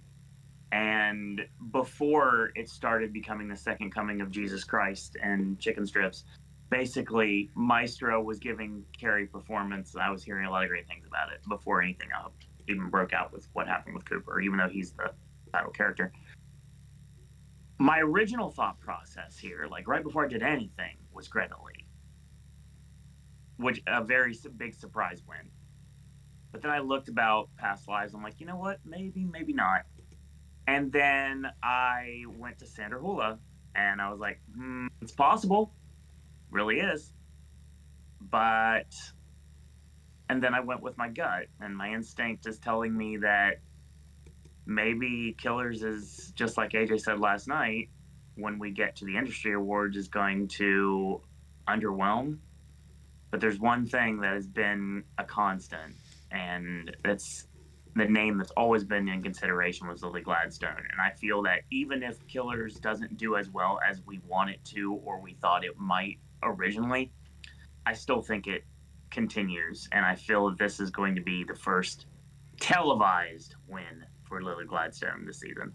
And before it started becoming the second coming of Jesus Christ and chicken strips, basically Maestro was giving Carey performance. I was hearing a lot of great things about it before anything even broke out with what happened with Cooper, even though he's the title character. My original thought process here, like right before I did anything, was Greta Lee, which a very big surprise win. But then I looked about past lives. I'm like, you know what? Maybe not. And then I went to Sandra Hula, and I was like, it's possible. Really is. And then I went with my gut, and my instinct is telling me that maybe Killers is, just like AJ said last night, when we get to the industry awards, is going to underwhelm. But there's one thing that has been a constant, and it's the name that's always been in consideration was Lily Gladstone. And I feel that even if Killers doesn't do as well as we want it to or we thought it might originally, I still think it continues. And I feel that this is going to be the first televised win for Lily Gladstone this season.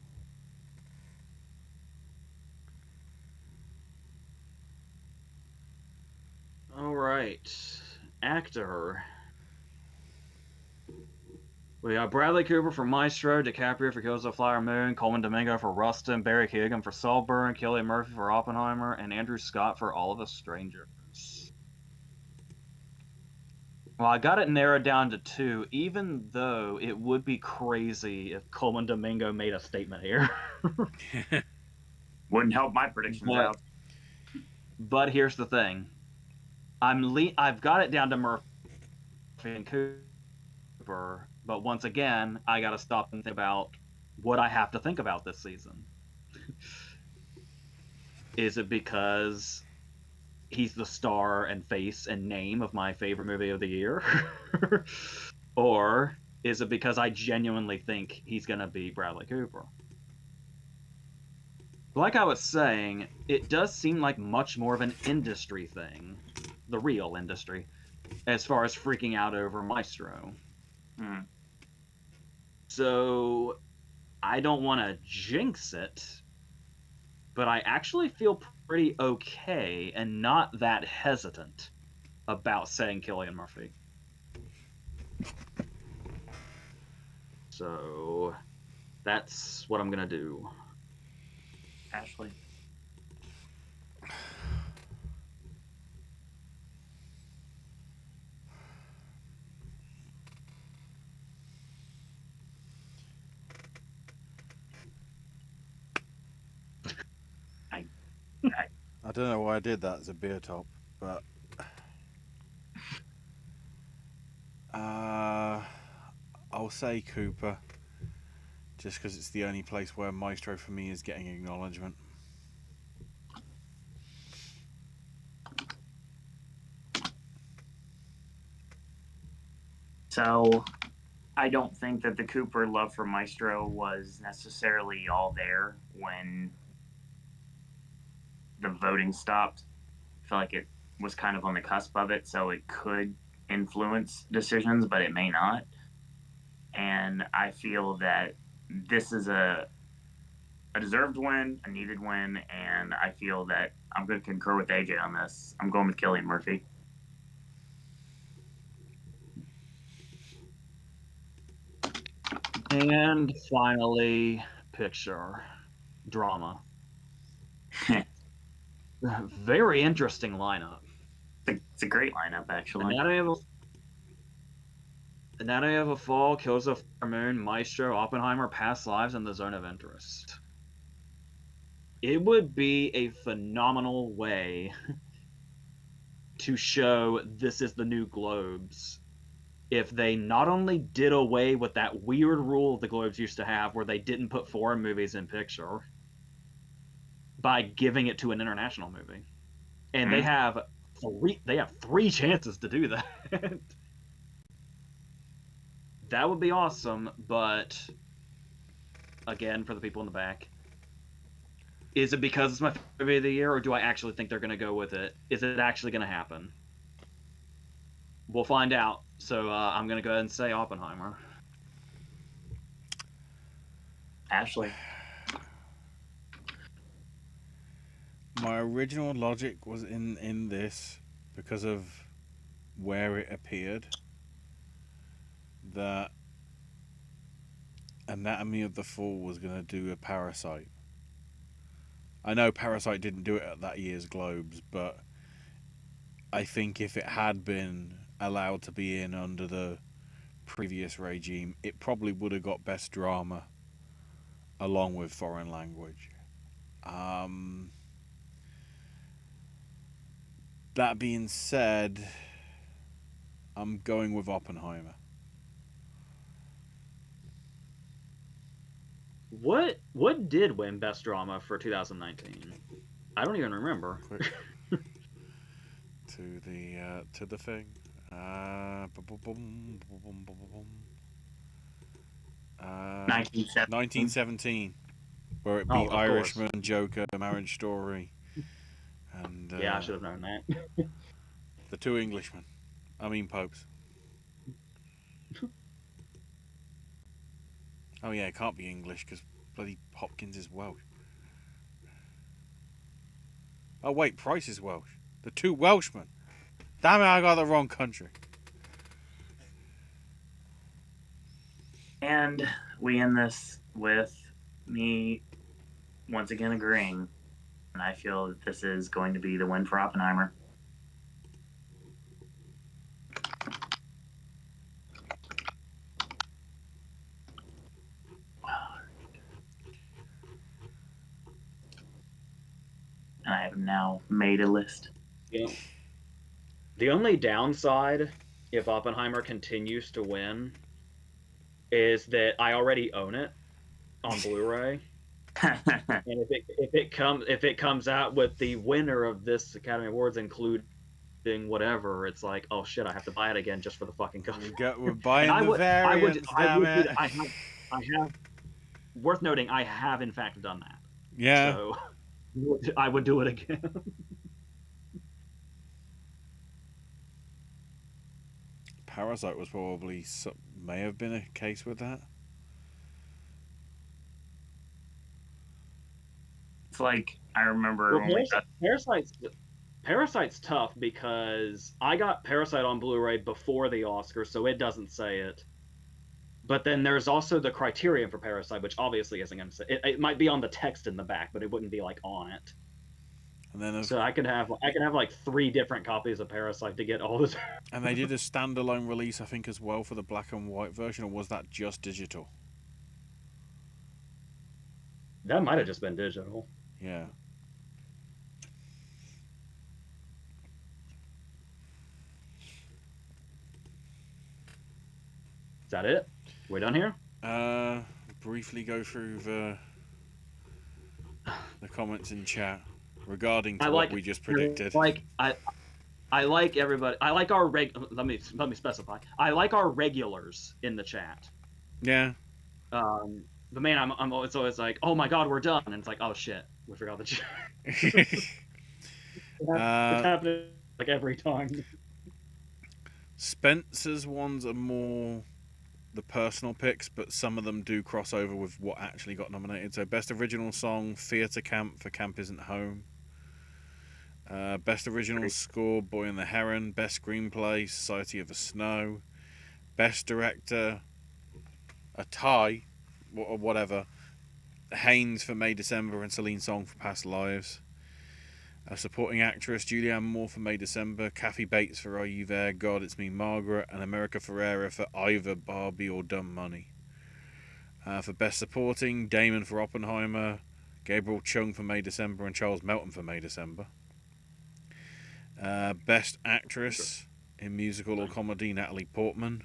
All right. Actor. We got Bradley Cooper for Maestro, DiCaprio for Killers of the Flower Moon, Coleman Domingo for Rustin, Barry Keoghan for Saltburn, Cillian Murphy for Oppenheimer, and Andrew Scott for All of Us Strangers. Well, I got it narrowed down to 2, even though it would be crazy if Coleman Domingo made a statement here. Wouldn't help my predictions out. But here's the thing. I've got it down to Murphy and Cooper, but once again, I got to stop and think about what I have to think about this season. Is it because he's the star and face and name of my favorite movie of the year? Or is it because I genuinely think he's going to be Bradley Cooper? Like I was saying, it does seem like much more of an industry thing, the real industry, as far as freaking out over Maestro. So I don't want to jinx it, but I actually feel pretty okay and not that hesitant about saying Cillian Murphy. So that's what I'm going to do. Ashley. I don't know why I did that as a beer top, but I'll say Cooper, just because it's the only place where Maestro for me is getting acknowledgement. So I don't think that the Cooper love for Maestro was necessarily all there when the voting stopped. I feel like it was kind of on the cusp of it, so it could influence decisions, but it may not. And I feel that this is a deserved win, a needed win, and I feel that I'm going to concur with AJ on this. I'm going with Cillian Murphy. And finally, picture. Drama. Very interesting lineup. It's a great lineup, actually. Anatomy of a Fall, Kills of a Moon, Maestro, Oppenheimer, Past Lives, and The Zone of Interest. It would be a phenomenal way to show this is the new Globes if they not only did away with that weird rule the Globes used to have where they didn't put foreign movies in picture by giving it to an international movie. And they have three chances to do that. That would be awesome, but again, for the people in the back, is it because it's my favorite movie of the year, or do I actually think they're going to go with it? Is it actually going to happen? We'll find out. So I'm going to go ahead and say Oppenheimer. Ashley. My original logic was in this because of where it appeared that Anatomy of the Fall was going to do a Parasite. I know Parasite didn't do it at that year's Globes, but I think if it had been allowed to be in under the previous regime, it probably would have got Best Drama along with Foreign Language. That being said, I'm going with Oppenheimer. What did win Best Drama for 2019? I don't even remember. Quick. to the thing. 1917, where it beat Irishman, Joker, Marriage Story, and yeah, I should have known that. The Two Englishmen. I mean Popes. Oh yeah, it can't be English because bloody Hopkins is Welsh. Oh wait, Price is Welsh. The Two Welshmen. Damn it, I got the wrong country. And we end this with me once again agreeing. And I feel that this is going to be the win for Oppenheimer. And I have now made a list. Yeah. The only downside, if Oppenheimer continues to win, is that I already own it on Blu-ray. And if it comes out with the winner of this Academy Awards including whatever, it's like, oh shit, I have to buy it again just for the fucking cover. We're buying the variants, damn it. I have, worth noting, I have in fact done that. Yeah. So I would do it again. Parasite was probably may have been a case with that. It's like I remember when Parasite's tough because I got Parasite on Blu-ray before the Oscars, so it doesn't say it. But then there's also the criterion for Parasite, which obviously isn't going to say it. It might be on the text in the back, but it wouldn't be like on it. And then so I could have like 3 different copies of Parasite to get all this. And they did a standalone release, I think, as well for the black and white version, or was that just digital? That might have just been digital. Yeah. Is that it? We're done here? Briefly go through the comments in chat regarding what we just predicted. I like everybody. I like our let me specify. I like our regulars in the chat. Yeah. But man, I'm always like, oh my god, we're done, and it's like, oh shit, we forgot the chat. It's happening like every time. Spencer's ones are more the personal picks, but some of them do cross over with what actually got nominated. So Best Original Song, Theatre Camp for Camp Isn't Home. Best Original Score, Boy and the Heron. Best Screenplay, Society of the Snow. Best Director, a tie, or whatever. Haynes for May December and Celine Song for Past Lives. A supporting actress, Julianne Moore for May December, Kathy Bates for Are You There, God It's Me Margaret, and America Ferrera for either Barbie or Dumb Money. For Best Supporting, Damon for Oppenheimer, Gabriel Chung for May December, and Charles Melton for May December. Best Actress in Musical or Comedy, Natalie Portman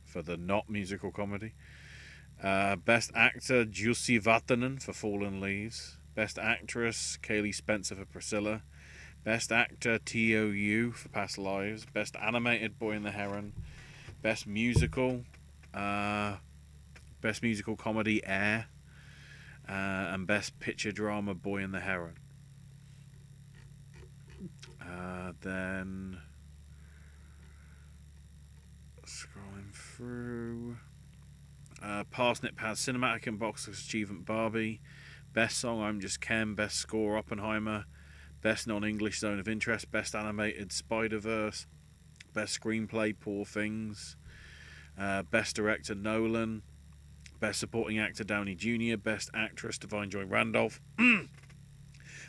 for the not musical comedy. Best Actor, Jussi Vatanen for Fallen Leaves. Best Actress, Kaylee Spencer for Priscilla. Best Actor, T.O.U. for Past Lives. Best Animated, Boy and the Heron. Best Musical Comedy, Air. And Best Picture Drama, Boy and the Heron. Then scrolling through, Parsnip has Cinematic and Box Office Achievement Barbie, Best Song I'm Just Ken, Best Score Oppenheimer, Best Non-English Zone of Interest, Best Animated Spider-Verse, Best Screenplay Poor Things, Best Director Nolan, Best Supporting Actor Downey Jr., Best Actress Divine Joy Randolph,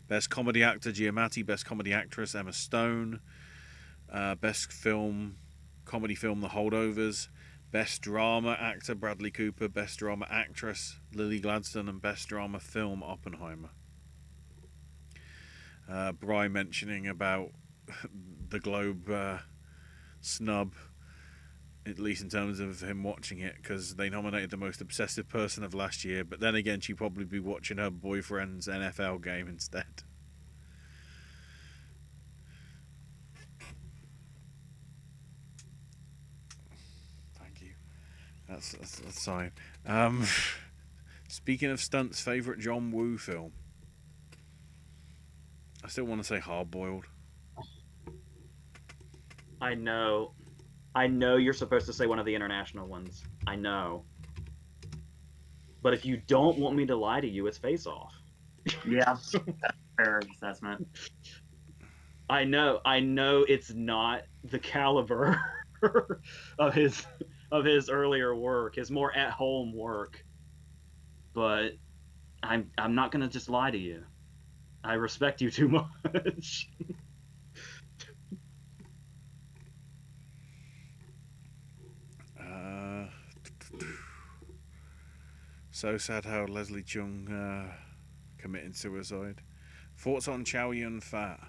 Best Comedy Actor Giamatti, Best Comedy Actress Emma Stone, Best Comedy Film The Holdovers, Best Drama Actor Bradley Cooper, Best Drama Actress Lily Gladstone, and Best Drama Film Oppenheimer. Bry mentioning about the Globe snub, at least in terms of him watching it, because they nominated the most obsessive person of last year, but then again she'd probably be watching her boyfriend's NFL game instead. Thank you. That's fine. Speaking of stunts, favourite John Woo film? I still want to say Hard Boiled. I know you're supposed to say one of the international ones. I know. But if you don't want me to lie to you, it's Face Off. Yeah, that's a fair assessment. I know it's not the caliber of his earlier work, his more at home work. But I'm not gonna just lie to you. I respect you too much. So sad how Leslie Chung committed suicide. Thoughts on Chow Yun Fat?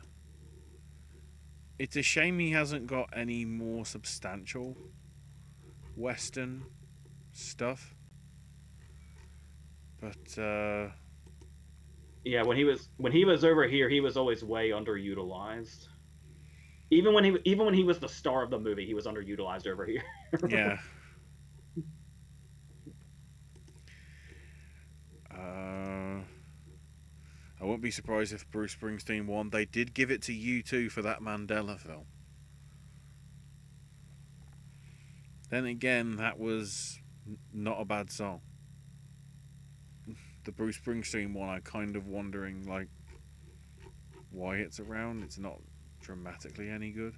It's a shame he hasn't got any more substantial Western stuff. But yeah, when he was over here, he was always way underutilized. Even when he was the star of the movie, he was underutilized over here. Yeah. I wouldn't be surprised if Bruce Springsteen won. They did give it to U2 for that Mandela film. Then again, that was not a bad song. The Bruce Springsteen one, I'm kind of wondering, like, why it's around. It's not dramatically any good.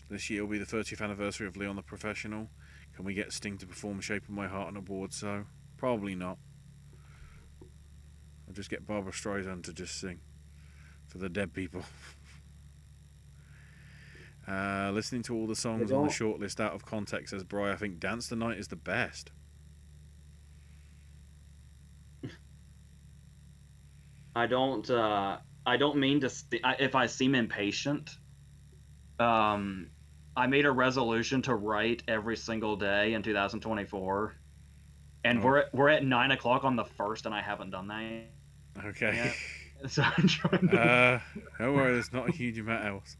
This year will be the 30th anniversary of Leon the Professional. Can we get Sting to perform Shape of My Heart on Award Show? Probably not. I'll just get Barbara Streisand to just sing for the dead people. Listening to all the songs on the shortlist out of context, says Bri, I think Dance the Night is the best. I don't mean to. If I seem impatient, I made a resolution to write every single day in 2024, and we're at 9 o'clock on the 1st, and I haven't done that yet. Okay. So I'm trying to... Don't worry, there's not a huge amount else.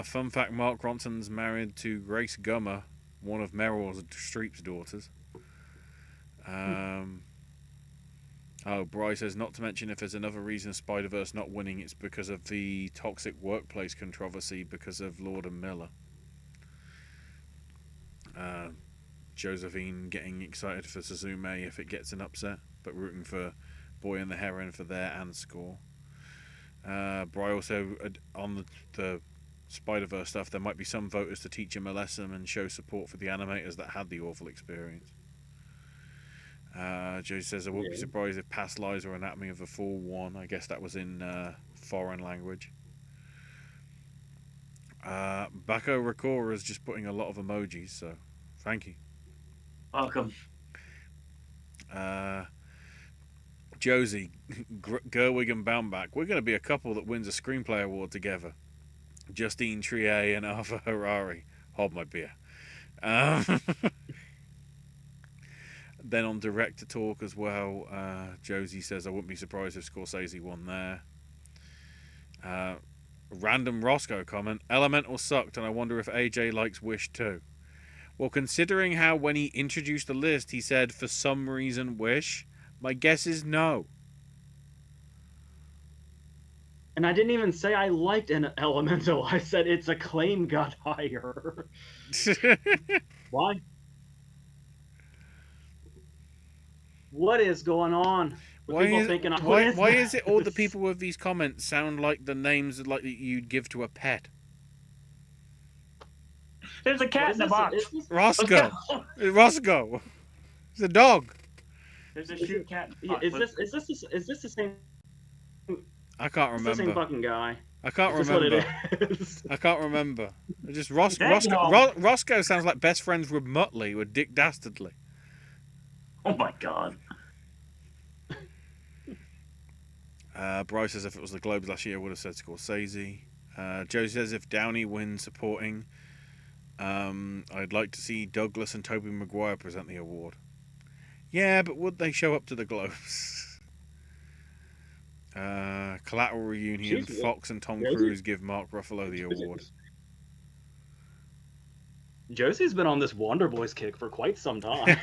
Fun fact: Mark Ronson's married to Grace Gummer, one of Meryl Streep's daughters. Bryce says, not to mention if there's another reason Spider-Verse not winning, it's because of the toxic workplace controversy because of Lord and Miller. Josephine getting excited for Suzume if it gets an upset, but rooting for Boy and the Heron for their and score. Bry also on the Spider-Verse stuff, there might be some voters to teach him a lesson and show support for the animators that had the awful experience. Joe says, I wouldn't be surprised if Past Lives or Anatomy of a Fall won. I guess that was in foreign language. Bako Rakora is just putting a lot of emojis, so thank you. Welcome. Josie, Gerwig and Baumbach, we're going to be a couple that wins a screenplay award together. Justine Trier and Arthur Harari. Hold my beer. Then on director talk as well, Josie says, I wouldn't be surprised if Scorsese won there. Random Roscoe comment, Elemental sucked and I wonder if AJ likes Wish too. Well, considering how when he introduced the list he said for some reason Wish, my guess is no. And I didn't even say I liked an Elemental. I said its acclaim got higher. Why? What is going on? Why is it all the people with these comments sound like the names like that you'd give to a pet? There's a cat in the box. Roscoe. Roscoe. It's a dog. There's a shoot cat in the box. Is this the same? I can't remember. It's the same fucking guy. I can't remember. I can't remember. Just Roscoe. Roscoe sounds like best friends with Muttley with Dick Dastardly. Oh my god. Bryce says if it was the Globes last year, I would have said Scorsese. Joe says if Downey wins supporting, I'd like to see Douglas and Tobey Maguire present the award. Yeah, but would they show up to the Globes? Collateral Reunion, Fox and Tom Cruise give Mark Ruffalo the award. Josie's been on this Wonder Boys kick for quite some time.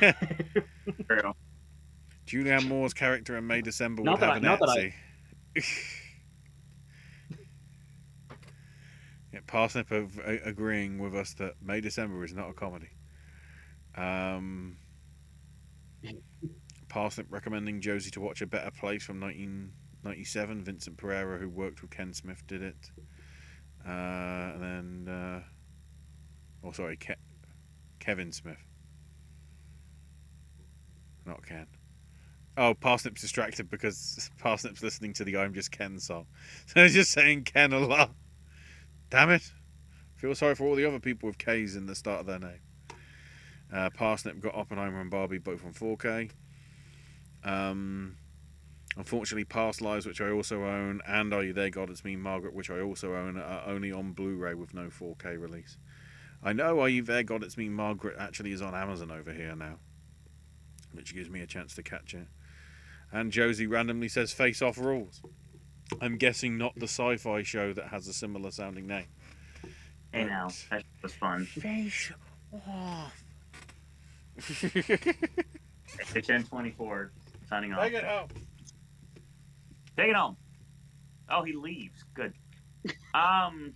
Julianne Moore's character in May December would have an Etsy. Yeah, Parsnip agreeing with us that May December is not a comedy. Parsnip recommending Josie to watch A Better Place from 1997. Vincent Pereira, who worked with Ken Smith, did it. And then, Kevin Smith, not Ken. Oh, Parsnip's distracted because Parsnip's listening to the I'm Just Ken song. So he's just saying Ken a lot. Damn it. Feel sorry for all the other people with K's in the start of their name. Parsnip got Oppenheimer and Barbie both on 4K. Unfortunately, Past Lives, which I also own, and Are You There, God It's Me, Margaret, which I also own, are only on Blu-ray with no 4K release. I know Are You There, God It's Me, Margaret actually is on Amazon over here now, which gives me a chance to catch it. And Josie randomly says Face Off rules. I'm guessing not the sci-fi show that has a similar sounding name. Hey now, that was fun. Face Off. It's 10:24. Signing off. Take it home. Take it home. Oh, he leaves. Good. So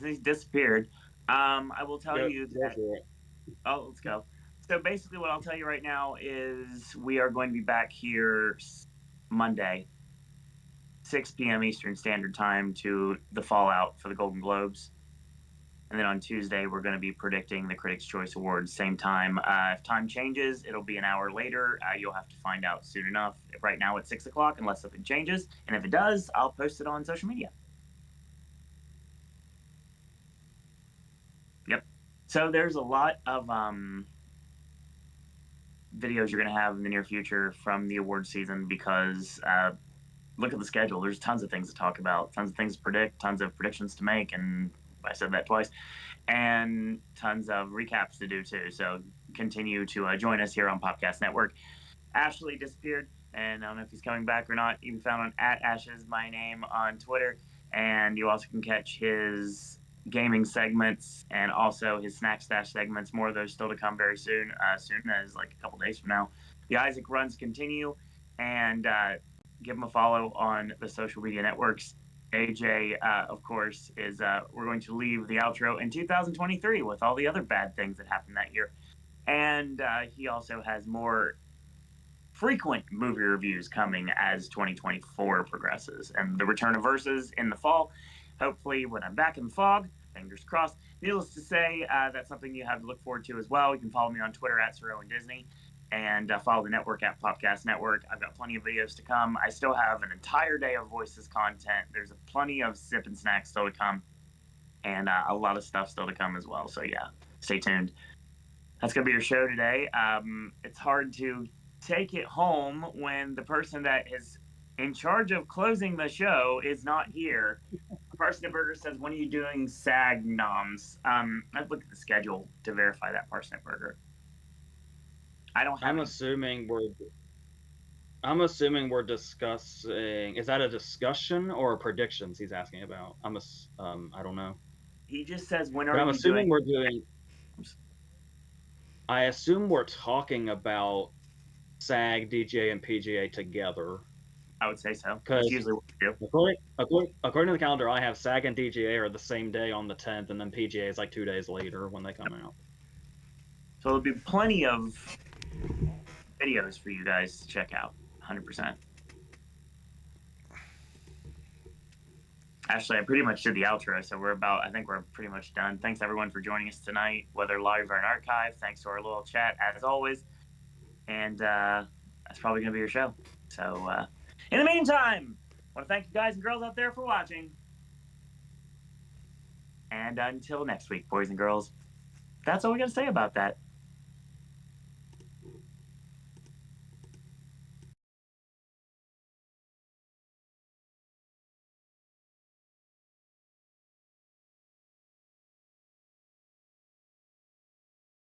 he's disappeared. I will tell you that. Oh, let's go. So basically, what I'll tell you right now is we are going to be back here Monday, 6 p.m. Eastern Standard Time, to the fallout for the Golden Globes. And then on Tuesday, we're going to be predicting the Critics' Choice Awards, same time. If time changes, it'll be an hour later. You'll have to find out soon enough. Right now, it's 6 o'clock, unless something changes. And if it does, I'll post it on social media. Yep. So there's a lot of videos you're going to have in the near future from the award season because look at the schedule. There's tons of things to talk about, tons of things to predict, tons of predictions to make, and I said that twice, and tons of recaps to do too. So continue to join us here on Popcast Network. Ashley disappeared, and I don't know if he's coming back or not. You can find on @Ashes my name on Twitter, and you also can catch his gaming segments and also his snack stash segments. More of those still to come very soon, soon as like a couple days from now. The Isaac runs continue, and give him a follow on the social media networks. AJ, of course, is we're going to leave the outro in 2023 with all the other bad things that happened that year. And he also has more frequent movie reviews coming as 2024 progresses, and the return of Versus in the fall. Hopefully, when I'm back in the fog, fingers crossed. Needless to say, that's something you have to look forward to as well. You can follow me on Twitter at Sir Owen Disney, and follow the network at Popcast Network. I've got plenty of videos to come. I still have an entire day of Voices content. There's plenty of sip and snacks still to come, and a lot of stuff still to come as well. So yeah, stay tuned. That's going to be your show today. It's hard to take it home when the person that is in charge of closing the show is not here. Parsnip Burger says, when are you doing SAG noms? I've looked at the schedule to verify that, Parsnip Burger. I don't have I'm assuming we're discussing. Is that a discussion or predictions he's asking about? I don't know. He just says, when But are I'm you assuming doing... we're doing. I assume we're talking about SAG, DGA, and PGA together. I would say so. Because That's usually what we do. According to the calendar, I have SAG and DGA are the same day on the 10th, and then PGA is like 2 days later when they come out. So there'll be plenty of videos for you guys to check out. 100%. Actually, I pretty much did the outro, so I think we're pretty much done. Thanks everyone for joining us tonight, whether live or in archive. Thanks to our little chat, as always. And that's probably going to be your show. So in the meantime, I want to thank you guys and girls out there for watching. And until next week, boys and girls, that's all we got to say about that.